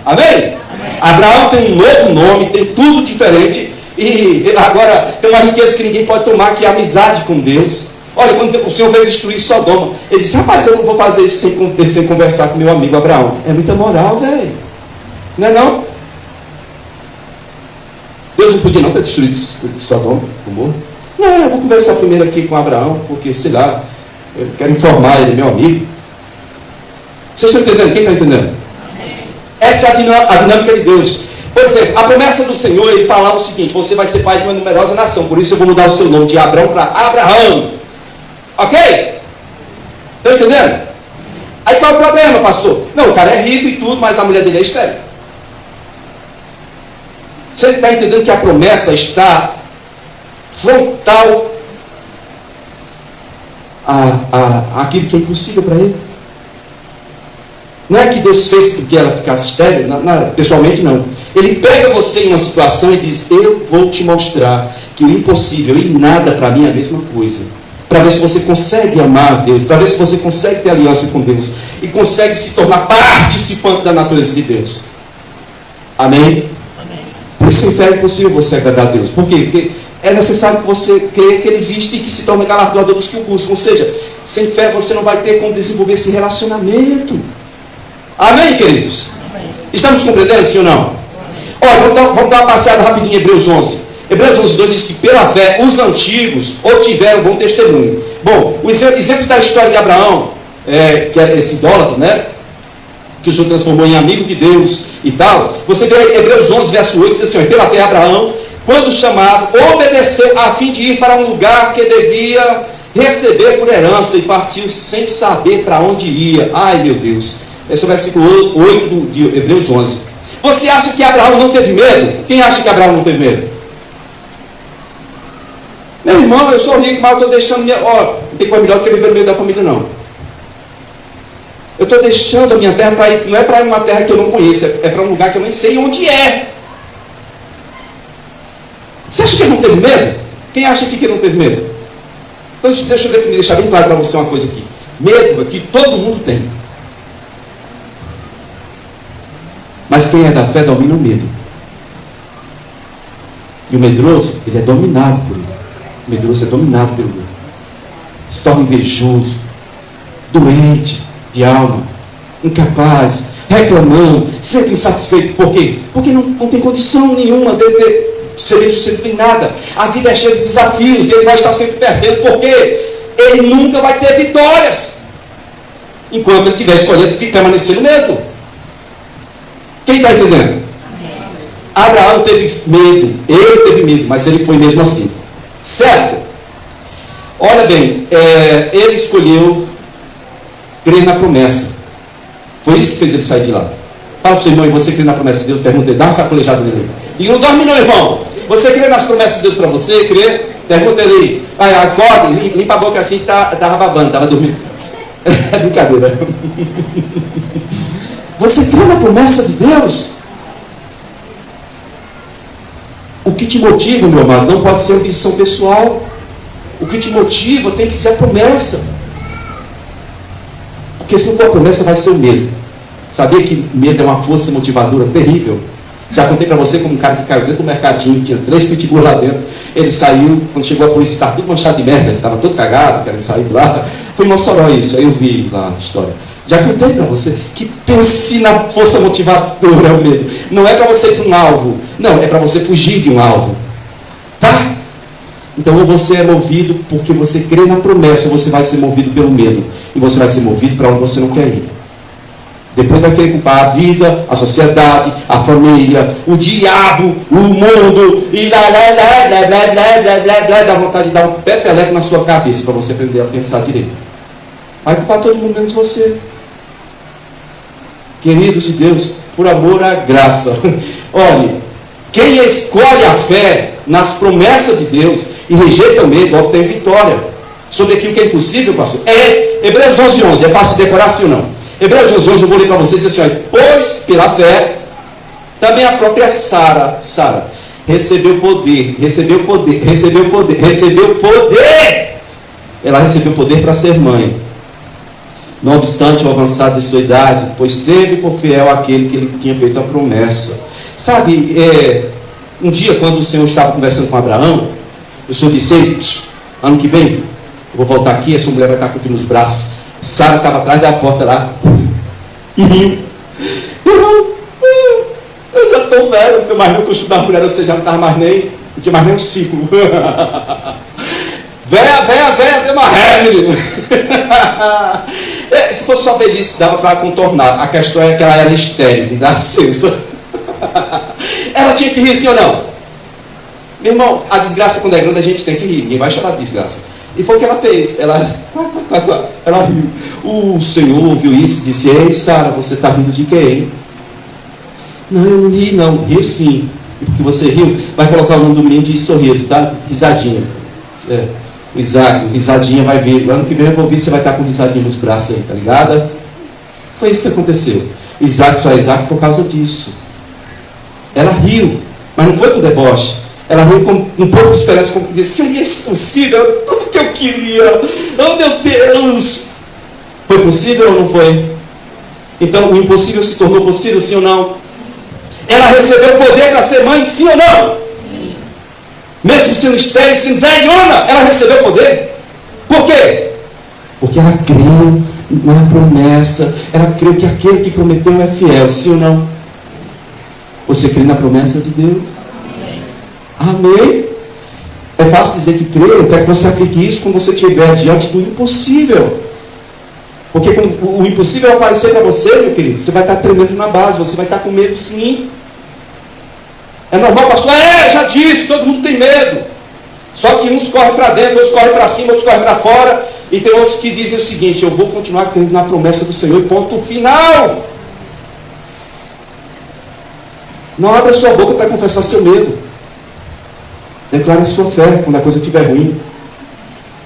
Amém? Amém? Abraão tem um novo nome, tem tudo diferente. E agora tem uma riqueza que ninguém pode tomar, que é a amizade com Deus. Olha, quando o Senhor veio destruir Sodoma, ele disse: rapaz, eu não vou fazer isso sem conversar com meu amigo Abraão. É muita moral, velho. Não é não? Deus não podia não ter destruído Sodoma, Gomorra. Não, eu vou conversar primeiro aqui com Abraão, porque, sei lá, eu quero informar ele, meu amigo. Vocês estão entendendo? Quem está entendendo? Essa é a dinâmica de Deus. Por exemplo, a promessa do Senhor, ele falava o seguinte: você vai ser pai de uma numerosa nação, por isso eu vou mudar o seu nome de Abraão para Abraão. Ok? Estão entendendo? Aí qual é o problema, pastor? Não, o cara é rico e tudo, mas a mulher dele é estéril. Você está entendendo que a promessa está frontal àquilo que é impossível para ele? Não é que Deus fez com que ela ficasse estéril, pessoalmente não. Ele pega você em uma situação e diz: eu vou te mostrar que o impossível e nada para mim é a mesma coisa. Para ver se você consegue amar a Deus, para ver se você consegue ter aliança com Deus e consegue se tornar participante da natureza de Deus. Amém? Por isso, sem fé é impossível você agradar a Deus. Por quê? Porque é necessário que você creia que Ele existe e que se torne galardoador dos que o buscam. Ou seja, sem fé você não vai ter como desenvolver esse relacionamento. Amém, queridos? Amém. Estamos compreendendo, sim ou não? Olha, vamos dar uma passeada rapidinho em Hebreus 11. Hebreus 11, 2 diz que pela fé os antigos obtiveram bom testemunho. Bom, o exemplo da história de Abraão, que é esse idólatra, né? Que o Senhor transformou em amigo de Deus e tal. Você vê Hebreus 11, verso 8, diz assim: pela fé Abraão, quando chamado, obedeceu a fim de ir para um lugar que devia receber por herança e partiu sem saber para onde ia. Ai, meu Deus. Esse é o versículo 8 de Hebreus 11. Você acha que Abraão não teve medo? Quem acha que Abraão não teve medo? Meu irmão, eu sou rico, mas eu estou deixando minha... Ó, não tem coisa melhor do que viver no meio da família, não. Eu estou deixando a minha terra para ir... Não é para ir uma terra que eu não conheço, é para um lugar que eu nem sei onde é. Você acha que ele não teve medo? Quem acha aqui que ele não teve medo? Então, deixa eu deixar bem claro para você uma coisa aqui. Medo aqui todo mundo tem. Mas quem é da fé domina o medo. E o medroso, ele é dominado por ele. O medroso é dominado pelo medo. Se torna invejoso, doente de alma, incapaz, reclamando, sempre insatisfeito. Por quê? Porque não tem condição nenhuma de ser bem-sucedido em nada. A vida é cheia de desafios e ele vai estar sempre perdendo, porque ele nunca vai ter vitórias enquanto ele estiver escolhendo permanecer no medo. Quem está entendendo? Amém. Abraão teve medo, ele teve medo, mas ele foi mesmo assim. Certo? Olha bem, ele escolheu crer na promessa. Foi isso que fez ele sair de lá. Fala para o seu irmão, e você crê na promessa de Deus? Pergunta ele, dá uma sacolejada nele. E não dorme não, irmão. Você crê nas promessas de Deus para você? Crê? Pergunta ele, acorda, limpa a boca assim que estava babando, estava dormindo. É brincadeira. Você crê na promessa de Deus? O que te motiva, meu amado, não pode ser ambição pessoal. O que te motiva tem que ser a promessa. Porque se não for a promessa, vai ser o medo. Sabia que medo é uma força motivadora terrível? Já contei para você como um cara que caiu dentro do mercadinho, tinha 3 pitbulls lá dentro. Ele saiu, quando chegou a polícia, estava tudo manchado de merda, ele estava todo cagado, querendo sair de lá. Foi em Mossoró isso, aí eu vi lá a história. Já contei para você que pense na força motivadora, é o medo. Não é para você ir para um alvo, não, é para você fugir de um alvo. Tá? Então ou você é movido porque você crê na promessa, ou você vai ser movido pelo medo. E você vai ser movido para onde você não quer ir. Depois vai querer culpar a vida, a sociedade, a família, o diabo, o mundo, e dá vontade de dar um peteleco na sua cabeça para você aprender a pensar direito. Vai culpar todo mundo menos você. Queridos de Deus, por amor à graça, olhe, quem escolhe a fé nas promessas de Deus e rejeita o medo, obtém vitória sobre aquilo que é impossível, pastor. Hebreus 11:11, é fácil de decorar, sim ou não? Hebreus 11:11, eu vou ler para vocês assim, olha, pois pela fé, também a própria Sara recebeu poder. Ela recebeu poder para ser mãe. Não obstante o avançado de sua idade, pois teve por fiel aquele que ele tinha feito a promessa. Sabe, um dia quando o Senhor estava conversando com Abraão, o Senhor disse, ano que vem, eu vou voltar aqui, essa mulher vai estar com o filho nos braços. Sara estava atrás da porta lá, e riu. Eu já estou velho, não tenho mais nem costume da mulher, ou seja, já não estava mais nem, não tinha mais nem um ciclo. Véia, deu uma ré, menino. Se fosse só velhice, dava para contornar. A questão é que ela era estéril, de nascença. Ela tinha que rir, sim ou não? Meu irmão, a desgraça quando é grande a gente tem que rir. Ninguém vai chorar de desgraça. E foi o que ela fez. Ela riu. O Senhor ouviu isso e disse, ei Sara, você está rindo de quem? Não, eu não ri não. Rio sim. E porque você riu, vai colocar o nome do menino de sorriso, tá? Risadinha. O Isaac, risadinha vai vir. Ano que vem eu vou vir, você vai estar com risadinha nos braços aí, tá ligado? Foi isso que aconteceu. Isaac só é Isaac por causa disso. Ela riu, mas não foi com deboche. Ela riu com um pouco de esperança, como que disse, seria isso possível? Tudo que eu queria. Oh meu Deus! Foi possível ou não foi? Então o impossível se tornou possível, sim ou não? Ela recebeu poder para ser mãe, sim ou não? Sim. Mesmo sendo estéril, sendo velhona, ela recebeu poder. Por quê? Porque ela creu na promessa. Ela creu que aquele que prometeu é fiel, sim ou não? Você crê na promessa de Deus? Amém? É fácil dizer que crê, eu quero que você aplique isso quando você estiver diante do impossível. Porque quando o impossível aparecer para você, meu querido, você vai estar tremendo na base, você vai estar com medo sim. É normal, pastor? Já disse, todo mundo tem medo. Só que uns correm para dentro, outros correm para cima, outros correm para fora. E tem outros que dizem o seguinte, eu vou continuar crendo na promessa do Senhor, ponto final. Não abra sua boca para confessar seu medo. Declare a sua fé quando a coisa estiver ruim.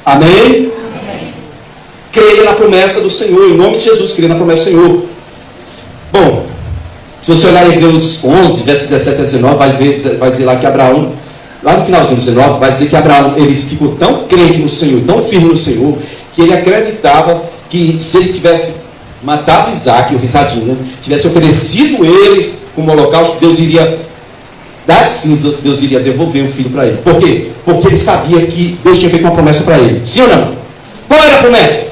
Amém? Amém? Creia na promessa do Senhor. Em nome de Jesus, creia na promessa do Senhor. Bom, se você olhar em Hebreus 11, versos 17 a 19, vai dizer lá que Abraão, lá no finalzinho do 19, vai dizer que Abraão, ele ficou tão crente no Senhor, tão firme no Senhor, que ele acreditava que se ele tivesse matado Isaac, o risadinho, tivesse oferecido ele como holocausto, Deus iria das cinzas, Deus iria devolver o filho para ele. Por quê? Porque ele sabia que Deus tinha feito uma promessa para ele. Sim ou não? Qual era a promessa?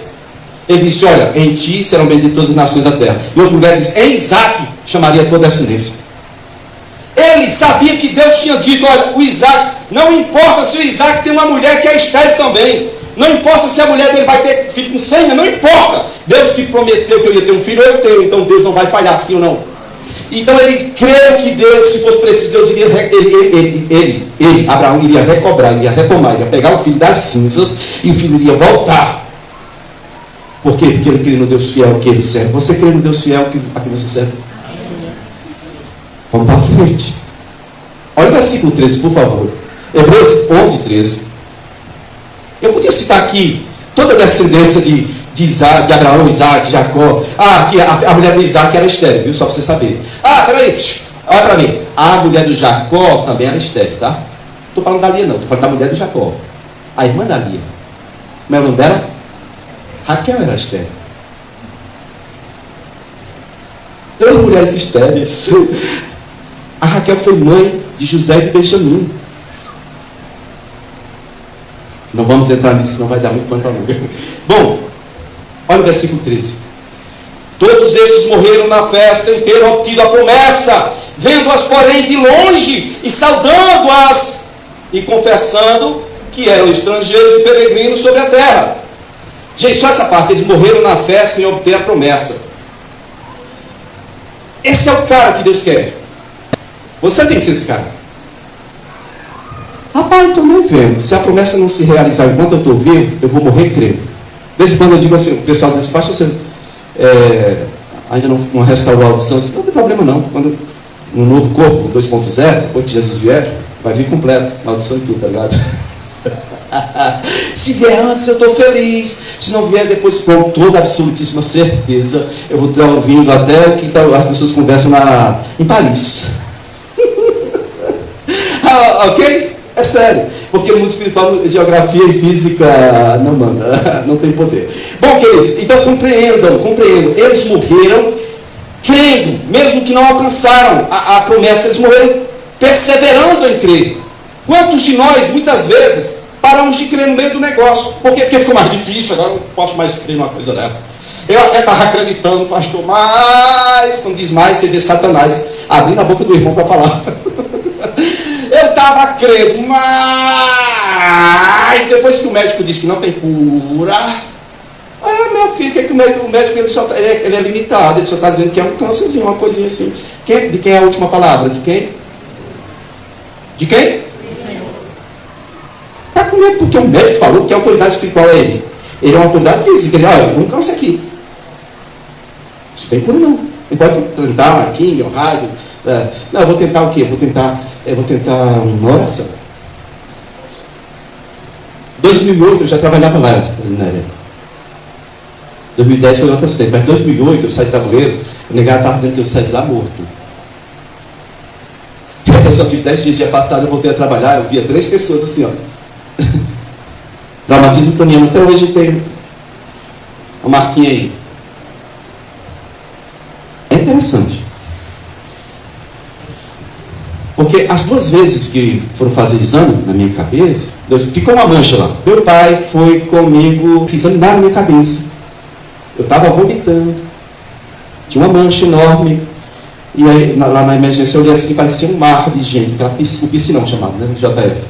Ele disse, olha, em ti serão benditas todas as nações da terra. E outro lugar diz, em Isaac chamaria a tua descendência. Ele sabia que Deus tinha dito, olha, o Isaac, não importa se o Isaac tem uma mulher que é estéril também. Não importa se a mulher dele vai ter filho com sangue, não importa. Deus que prometeu que eu ia ter um filho, eu tenho. Então Deus não vai falhar, sim ou não? Então ele creu que Deus, se fosse preciso, Deus iria, Abraão iria recobrar, iria retomar, iria pegar o filho das cinzas e o filho iria voltar. Por quê? Porque ele crê no Deus fiel que ele serve. Você crê no Deus fiel a que você serve? Vamos para frente. Olha o versículo 13, por favor. Hebreus 11, 13. Eu podia citar aqui toda a descendência de Abraão, Isaac, Jacó. Que a mulher do Isaac era estéril, viu? Só para você saber. Peraí, olha para mim. A mulher do Jacó também era estéril, tá? Não estou falando da Lia, não. Estou falando da mulher do Jacó. A irmã da Lia. Como é o nome dela? Raquel era estéril. 3 mulheres estéreis. A Raquel foi mãe de José e de Benjamim. Não vamos entrar nisso, não vai dar muito pano para manga. Bom, olha o versículo 13. Todos estes morreram na fé sem ter obtido a promessa, vendo-as, porém, de longe, e saudando-as, e confessando que eram estrangeiros e peregrinos sobre a terra. Gente, só essa parte, eles morreram na fé sem obter a promessa. Esse é o cara que Deus quer. Você tem que ser esse cara. Rapaz, eu estou nem vendo. Se a promessa não se realizar enquanto eu estou vivo, eu vou morrer crendo. De vez em quando eu digo assim, o pessoal diz assim, pastor, você ainda não restaurou a audição? Não tem problema não. Quando no novo corpo, 2.0, depois que Jesus vier, vai vir completo, a audição e tudo, tá ligado? Se vier antes, eu estou feliz. Se não vier depois, com toda absolutíssima certeza, eu vou estar ouvindo até o que as pessoas conversam em Paris. Ok? É sério. Porque o mundo espiritual, geografia e física não manda, não tem poder. Bom, queridos, então compreendam. Eles morreram crendo, mesmo que não alcançaram a promessa, eles morreram perseverando em crer. Quantos de nós, muitas vezes, paramos de crer no meio do negócio? Porque ficou mais difícil, agora eu não posso mais crer numa coisa dela. Eu até estava acreditando, pastor, mas quando diz mais, você vê Satanás abrindo a boca do irmão para falar. Eu estava crendo, mas depois que o médico disse que não tem cura, meu filho, que o médico ele é limitado, ele só está dizendo que é um câncerzinho, uma coisinha assim. De quem é a última palavra? De quem? De quem? Está com medo porque o médico falou que a autoridade espiritual é ele. Ele é uma autoridade física, ele olha, um câncer aqui. Isso tem cura não. Ele pode tentar aqui, um raio. Não, eu vou tentar o quê? Eu vou tentar uma oração. 2008 eu já trabalhava lá na área. 2010 foi outro acidente, mas 2008 eu saí de tabuleiro, o negado estava dizendo que eu saí de lá morto. Eu só tive 10 dias de afastado, eu voltei a trabalhar, eu via 3 pessoas assim, ó. Traumatismo craniano, até hoje tem uma marquinha aí. É interessante. Porque as 2 vezes que foram fazer exame na minha cabeça, ficou uma mancha lá. Meu pai foi comigo examinar na minha cabeça. Eu estava vomitando. Tinha uma mancha enorme. E aí, lá na emergência, eu olhei assim, parecia um mar de gente. O piscinão chamado, né? JF.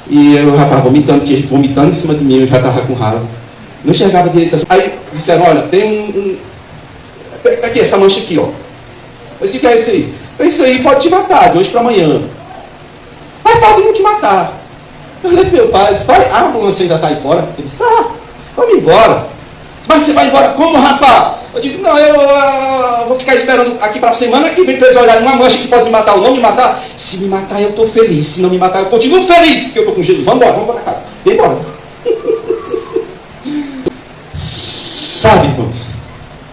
E eu já estava vomitando, tinha gente vomitando em cima de mim, eu já estava com raiva. Não enxergava direito. Aí disseram, olha, tem aqui, essa mancha aqui, ó. Eu disse, o que é isso aí? Isso aí pode te matar, de hoje para amanhã. Mas pode não te matar. Eu falei para meu pai, disse, pai, a ambulância ainda está aí fora? Ele disse, vamos embora. Mas você vai embora como, rapaz? Eu digo, não, eu vou ficar esperando aqui para a semana que vem para eles olharem uma mancha que pode me matar ou não me matar. Se me matar, eu estou feliz. Se não me matar, eu continuo feliz, porque eu estou com Jesus. Vamos embora para casa. Vem embora. Sabe, irmãos,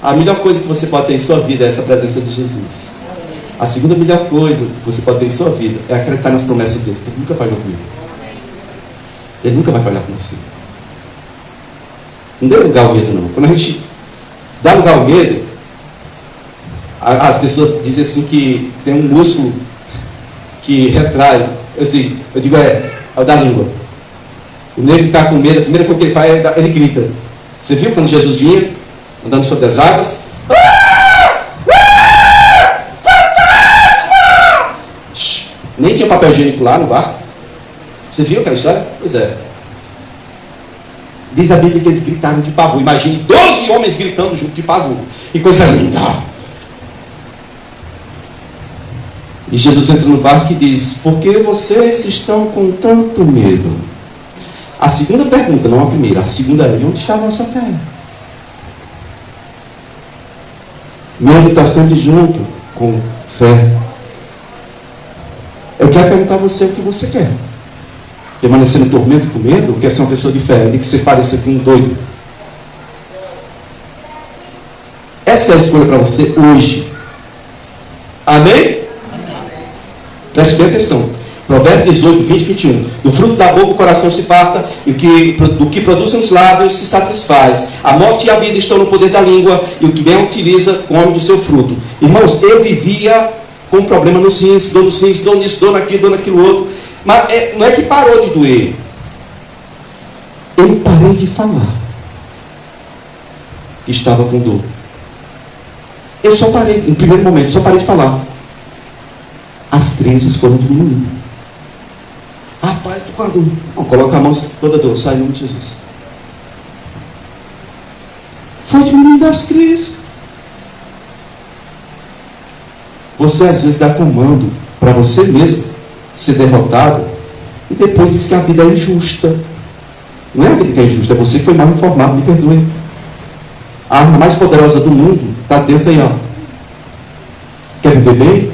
a melhor coisa que você pode ter em sua vida é essa presença de Jesus. A segunda melhor coisa que você pode ter em sua vida é acreditar nas promessas dele, porque ele nunca falhou comigo. Ele nunca vai falhar com você. Não dê lugar ao medo, não. Quando a gente dá lugar ao medo, as pessoas dizem assim que tem um músculo que retrai. Eu digo é o da língua. O negro que está com medo, a primeira coisa que ele faz é ele grita. Você viu quando Jesus vinha, andando sobre as águas? Nem tinha papel higiênico lá no barco. Você viu aquela história? Pois é. Diz a Bíblia que eles gritaram de pavor. Imagine 12 homens gritando junto de pavor. Que coisa linda. E Jesus entra no barco e diz: por que vocês estão com tanto medo? A segunda pergunta, não a primeira. A segunda é: onde está a vossa fé? Medo está sempre junto com fé. Eu quero perguntar a você o que você quer. Permanecer no tormento com medo? Ou quer ser uma pessoa de fé? Ele que você pareça com um doido. Essa é a escolha para você hoje. Amém? Preste bem atenção. Provérbios 18, 20, 21. Do fruto da boca o coração se farta, e do que produzem os lábios se satisfaz. A morte e a vida estão no poder da língua, e o que bem utiliza come do seu fruto. Irmãos, eu vivia com um problema nos rins, dor nos rins, dor nisso, dor naquilo, dor naquilo outro. Mas não é que parou de doer. Eu parei de falar que estava com dor. Eu só parei, no primeiro momento, só parei de falar. As crises foram diminuindo. Rapaz, estou com a dor. Não, coloca a mão toda dor, sai em nome de Jesus. Foi diminuindo as crises. Você às vezes dá comando para você mesmo ser derrotado e depois diz que a vida é injusta. Não é a vida que é injusta, é você que foi mal informado, me perdoe. A arma mais poderosa do mundo está dentro aí, ó. Quer viver bem?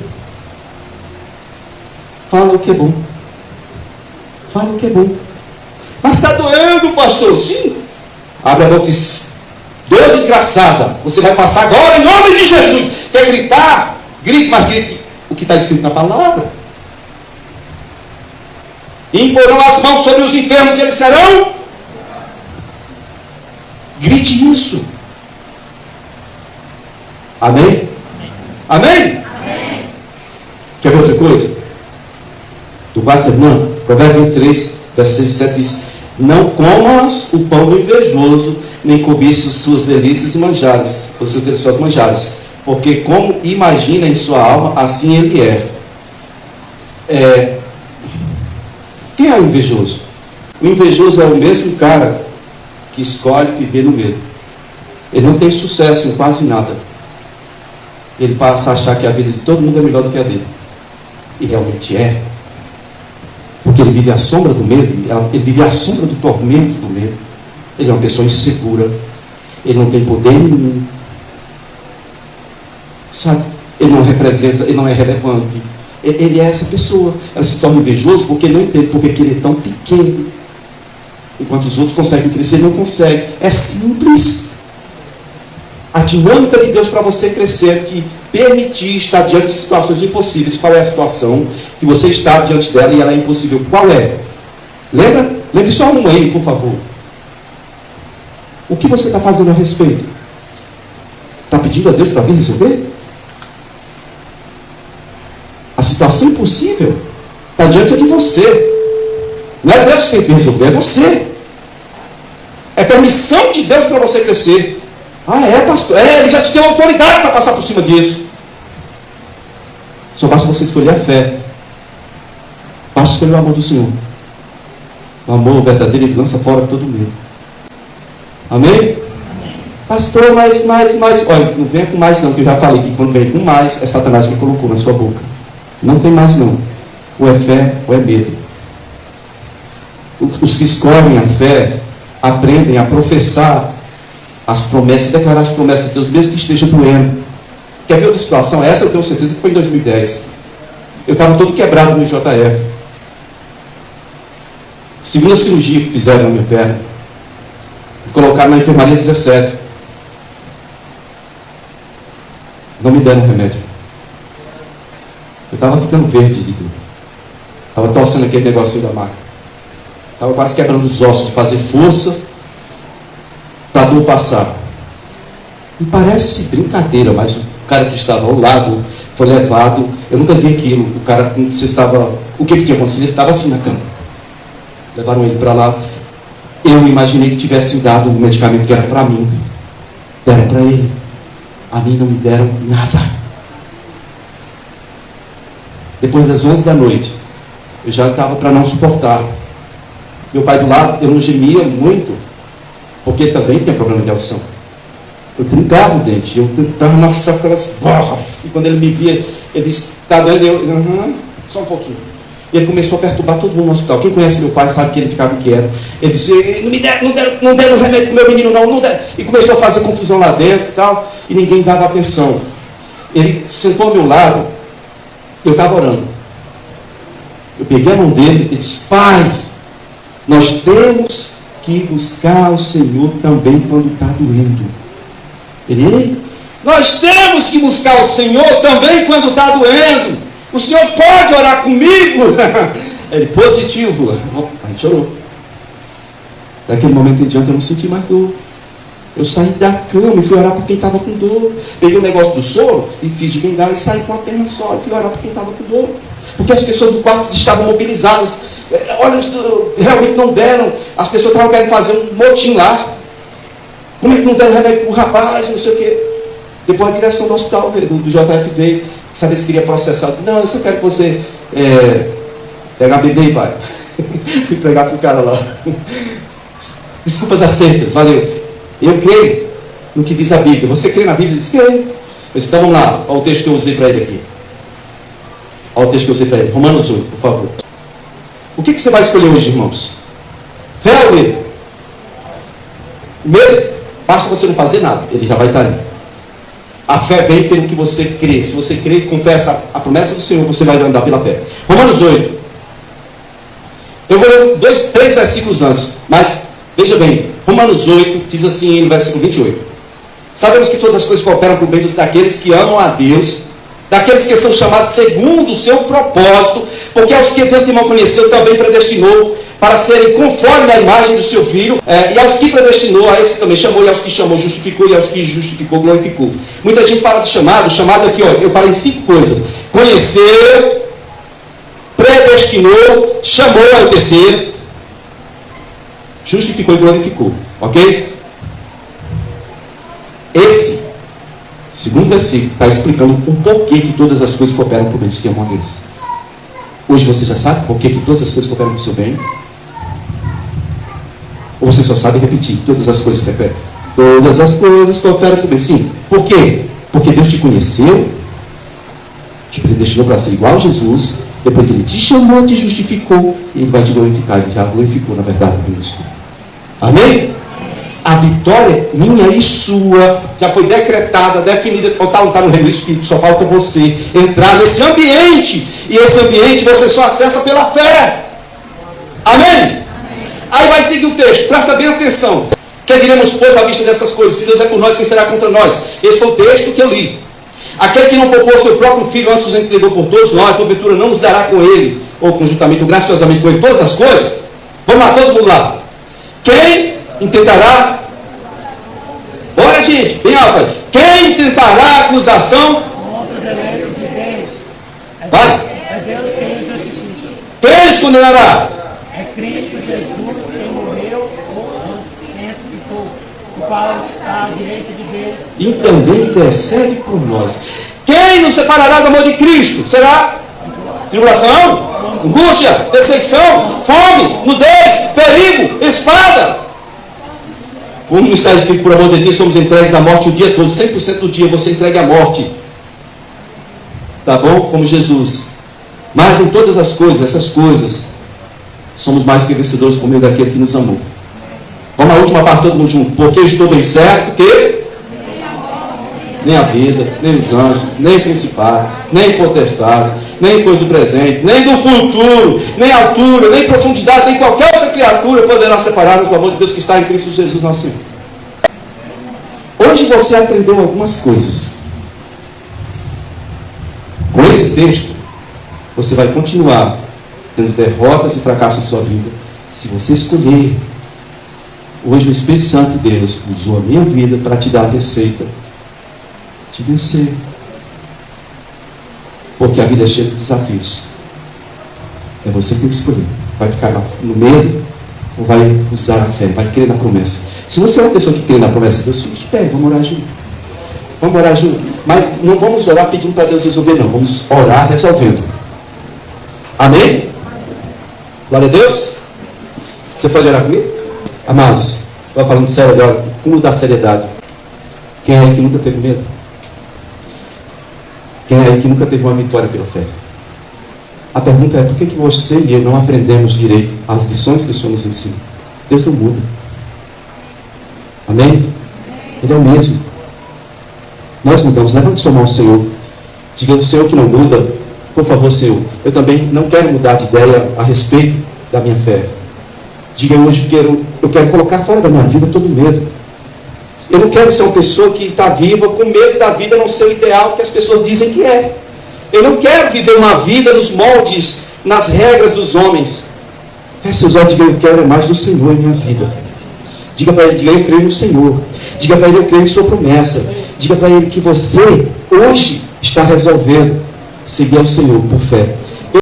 Fala o que é bom. Fala o que é bom. Mas está doendo, pastor. Sim. Abre a boca e diz: dor desgraçada, você vai passar agora em nome de Jesus. Quer gritar? Grite, mas grite o que está escrito na palavra. Imporão as mãos sobre os enfermos e eles serão. Grite isso. Amém? Amém? Amém? Quer ver outra coisa? Estou quase terminando. Provérbios 23, verso 6 e 7 diz: não comas o pão do invejoso, nem cobiças suas delícias e manjares, os seus deliciosos manjares, porque como imagina em sua alma, assim ele é. Quem é o invejoso? O invejoso é o mesmo cara que escolhe viver no medo. Ele não tem sucesso em quase nada. Ele passa a achar que a vida de todo mundo é melhor do que a dele. E realmente é. Porque ele vive à sombra do medo, ele vive à sombra do tormento do medo. Ele é uma pessoa insegura. Ele não tem poder nenhum. Sabe? Ele não representa, ele não é relevante. Ele é essa pessoa. Ela se torna invejoso porque não entende porque ele é tão pequeno. Enquanto os outros conseguem crescer, ele não consegue. É simples. A dinâmica de Deus para você crescer é que permitir estar diante de situações impossíveis. Qual é a situação que você está diante dela e ela é impossível? Qual é? Lembra? Lembre só uma aí, por favor. O que você está fazendo a respeito? Está pedindo a Deus para vir resolver? A situação impossível está diante de você. Não é Deus que tem que resolver, é você. É permissão de Deus para você crescer. Ah, é, pastor? Ele já te deu autoridade para passar por cima disso. Só basta você escolher a fé. Basta escolher o amor do Senhor. O amor verdadeiro, ele lança fora todo medo. Amém? Amém. Pastor, mas. Olha, não venha com mais não, que eu já falei que quando vem com mais, é Satanás que colocou na sua boca. Não tem mais não. Ou é fé, ou é medo. Os que escolhem a fé, aprendem a professar as promessas, declarar as promessas de Deus, mesmo que esteja doendo. Quer ver outra situação? Essa eu tenho certeza que foi em 2010. Eu estava todo quebrado no IJF. Segunda cirurgia que fizeram na minha perna. Me colocaram na enfermaria 17. Não me deram remédio. Eu estava ficando verde de dor. Estava torcendo aquele negocinho da maca. Estava quase quebrando os ossos de fazer força para a dor passar. E parece brincadeira, mas o cara que estava ao lado foi levado. Eu nunca vi aquilo. O cara, você estava. O que tinha acontecido? Ele estava assim na cama. Levaram ele para lá. Eu imaginei que tivessem dado o medicamento que era para mim. Deram para ele. A mim não me deram nada. Depois das 11 da noite, eu já estava para não suportar. Meu pai do lado, eu não gemia muito, porque também tem problema de audição. Eu trincava o dente, eu tentava amassar aquelas borras. E quando ele me via, ele disse, está doendo? Eu, só um pouquinho. E ele começou a perturbar todo mundo no hospital. Quem conhece meu pai sabe que ele ficava quieto. Ele disse, não deram remédio para o meu menino não deram. E começou a fazer confusão lá dentro e tal. E ninguém dava atenção. Ele sentou ao meu lado, eu estava orando. Eu peguei a mão dele e disse, pai, nós temos que buscar o Senhor também quando está doendo. Ele, nós temos que buscar o Senhor também quando está doendo. O Senhor pode orar comigo? Ele, positivo. A gente orou. Daquele momento em diante eu não senti mais dor. Eu saí da cama e fui orar por quem estava com dor. Peguei o negócio do soro e fiz de bengala e saí com a perna só. E fui orar por quem estava com dor. Porque as pessoas do quarto estavam mobilizadas. Olha, realmente não deram. As pessoas estavam querendo fazer um motim lá. Como é que não deram remédio para o rapaz, não sei o quê. Depois a direção do hospital, do JF veio, saber se queria processar. Não, eu só quero que você pegar bebê aí, pai. Fui pregar para o cara lá. Desculpas aceitas, valeu. Eu creio no que diz a Bíblia. Você crê na Bíblia? Ele diz, creio. Então vamos lá, olha o texto que eu usei para ele aqui. Olha o texto que eu usei para ele. Romanos 8, por favor. O que você vai escolher hoje, irmãos? Fé ou medo? Medo, basta você não fazer nada, ele já vai estar ali. A fé vem pelo que você crê. Se você crê, confessa a promessa do Senhor, você vai andar pela fé. Romanos 8. Eu vou ler 3 versículos antes, mas veja bem, Romanos 8 diz assim no versículo 28. Sabemos que todas as coisas cooperam para o bem daqueles que amam a Deus, daqueles que são chamados segundo o seu propósito, porque aos que de antemão conheceu também predestinou para serem conforme a imagem do seu Filho, e aos que predestinou, a esses também chamou, e aos que chamou, justificou, e aos que justificou, glorificou. Muita gente fala de chamado, chamado aqui, ó, eu falei 5 coisas. Conheceu, predestinou, chamou é o terceiro, justificou e glorificou. Ok? Esse segundo versículo está explicando o porquê que todas as coisas cooperam para o bem dos que amam a Deus. Hoje você já sabe por que todas as coisas cooperam para o seu bem? Ou você só sabe repetir? Todas as coisas cooperam. Todas as coisas cooperam para o bem. Sim. Por quê? Porque Deus te conheceu, te predestinou para ser igual a Jesus, depois Ele te chamou, te justificou, e Ele vai te glorificar. Ele já glorificou, na verdade, por isso. Amém? A vitória minha e sua já foi decretada, definida, está no reino do Espírito, só falta você entrar nesse ambiente, e esse ambiente você só acessa pela fé. Amém? Aí vai seguir o texto, presta bem atenção. Que diremos, pois, à vista dessas coisas? Se Deus é por nós, quem será contra nós? Esse foi o texto que eu li. Aquele que não poupou seu próprio filho, antes nos entregou por todos nós, porventura não nos dará com ele, ou conjuntamente, ou graciosamente com ele, todas as coisas? Vamos lá, todo mundo lá. Quem intentará? Bora, gente, bem alto. Quem tentará acusação? Contra os eleitos de Deus. Vai. É Deus quem os justifica. Quem os condenará? É Cristo Jesus quem morreu ou quem ressuscitou, o qual está à direita de Deus. E também intercede por nós. Quem nos separará do amor de Cristo? Será tribulação, angústia, perseguição, fome, nudez, perigo, espada. Como está escrito, por amor de Deus, somos entregues à morte o dia todo. 100% do dia você entregue à morte. Tá bom? Como Jesus. Mas em todas as coisas, essas coisas, somos mais do que vencedores por meio daquele que nos amou. Vamos à última parte, todo mundo junto. Porque eu estou bem certo que nem a vida, nem os anjos, nem principado, nem potestade, nem coisa do presente, nem do futuro, nem altura, nem profundidade, nem qualquer outra criatura poderá separar-nos do amor de Deus que está em Cristo Jesus nosso Senhor. Hoje você aprendeu algumas coisas. Com esse texto, você vai continuar tendo derrotas e fracassos em sua vida, se você escolher. Hoje o Espírito Santo de Deus usou a minha vida para te dar a receita de vencer. Porque a vida é cheia de desafios. É você que tem que escolher. Vai ficar no medo ou vai usar a fé? Vai crer na promessa. Se você é uma pessoa que crê na promessa de Deus, fique de pé, vamos orar junto. Vamos orar junto. Mas não vamos orar pedindo para Deus resolver, não. Vamos orar resolvendo. Amém? Glória a Deus. Você pode orar comigo? Amados, estou falando sério agora, com da seriedade. Quem é aí que nunca teve medo? Quem é aí que nunca teve uma vitória pela fé? A pergunta é, por que você e eu não aprendemos direito as lições que o Senhor nos ensina? Deus não muda. Amém? Ele é o mesmo. Nós mudamos. Levante sua mão ao Senhor. Diga ao Senhor que não muda. Por favor, Senhor, eu também não quero mudar de ideia a respeito da minha fé. Diga hoje que eu quero colocar fora da minha vida todo medo. Eu não quero ser uma pessoa que está viva com medo da vida não ser o ideal que as pessoas dizem que é. Eu não quero viver uma vida nos moldes, nas regras dos homens. Feche seus olhos e diga, eu quero mais do Senhor em minha vida. Diga para Ele, diga, eu creio no Senhor. Diga para Ele, eu creio em sua promessa. Diga para Ele que você, hoje, está resolvendo seguir ao Senhor por fé.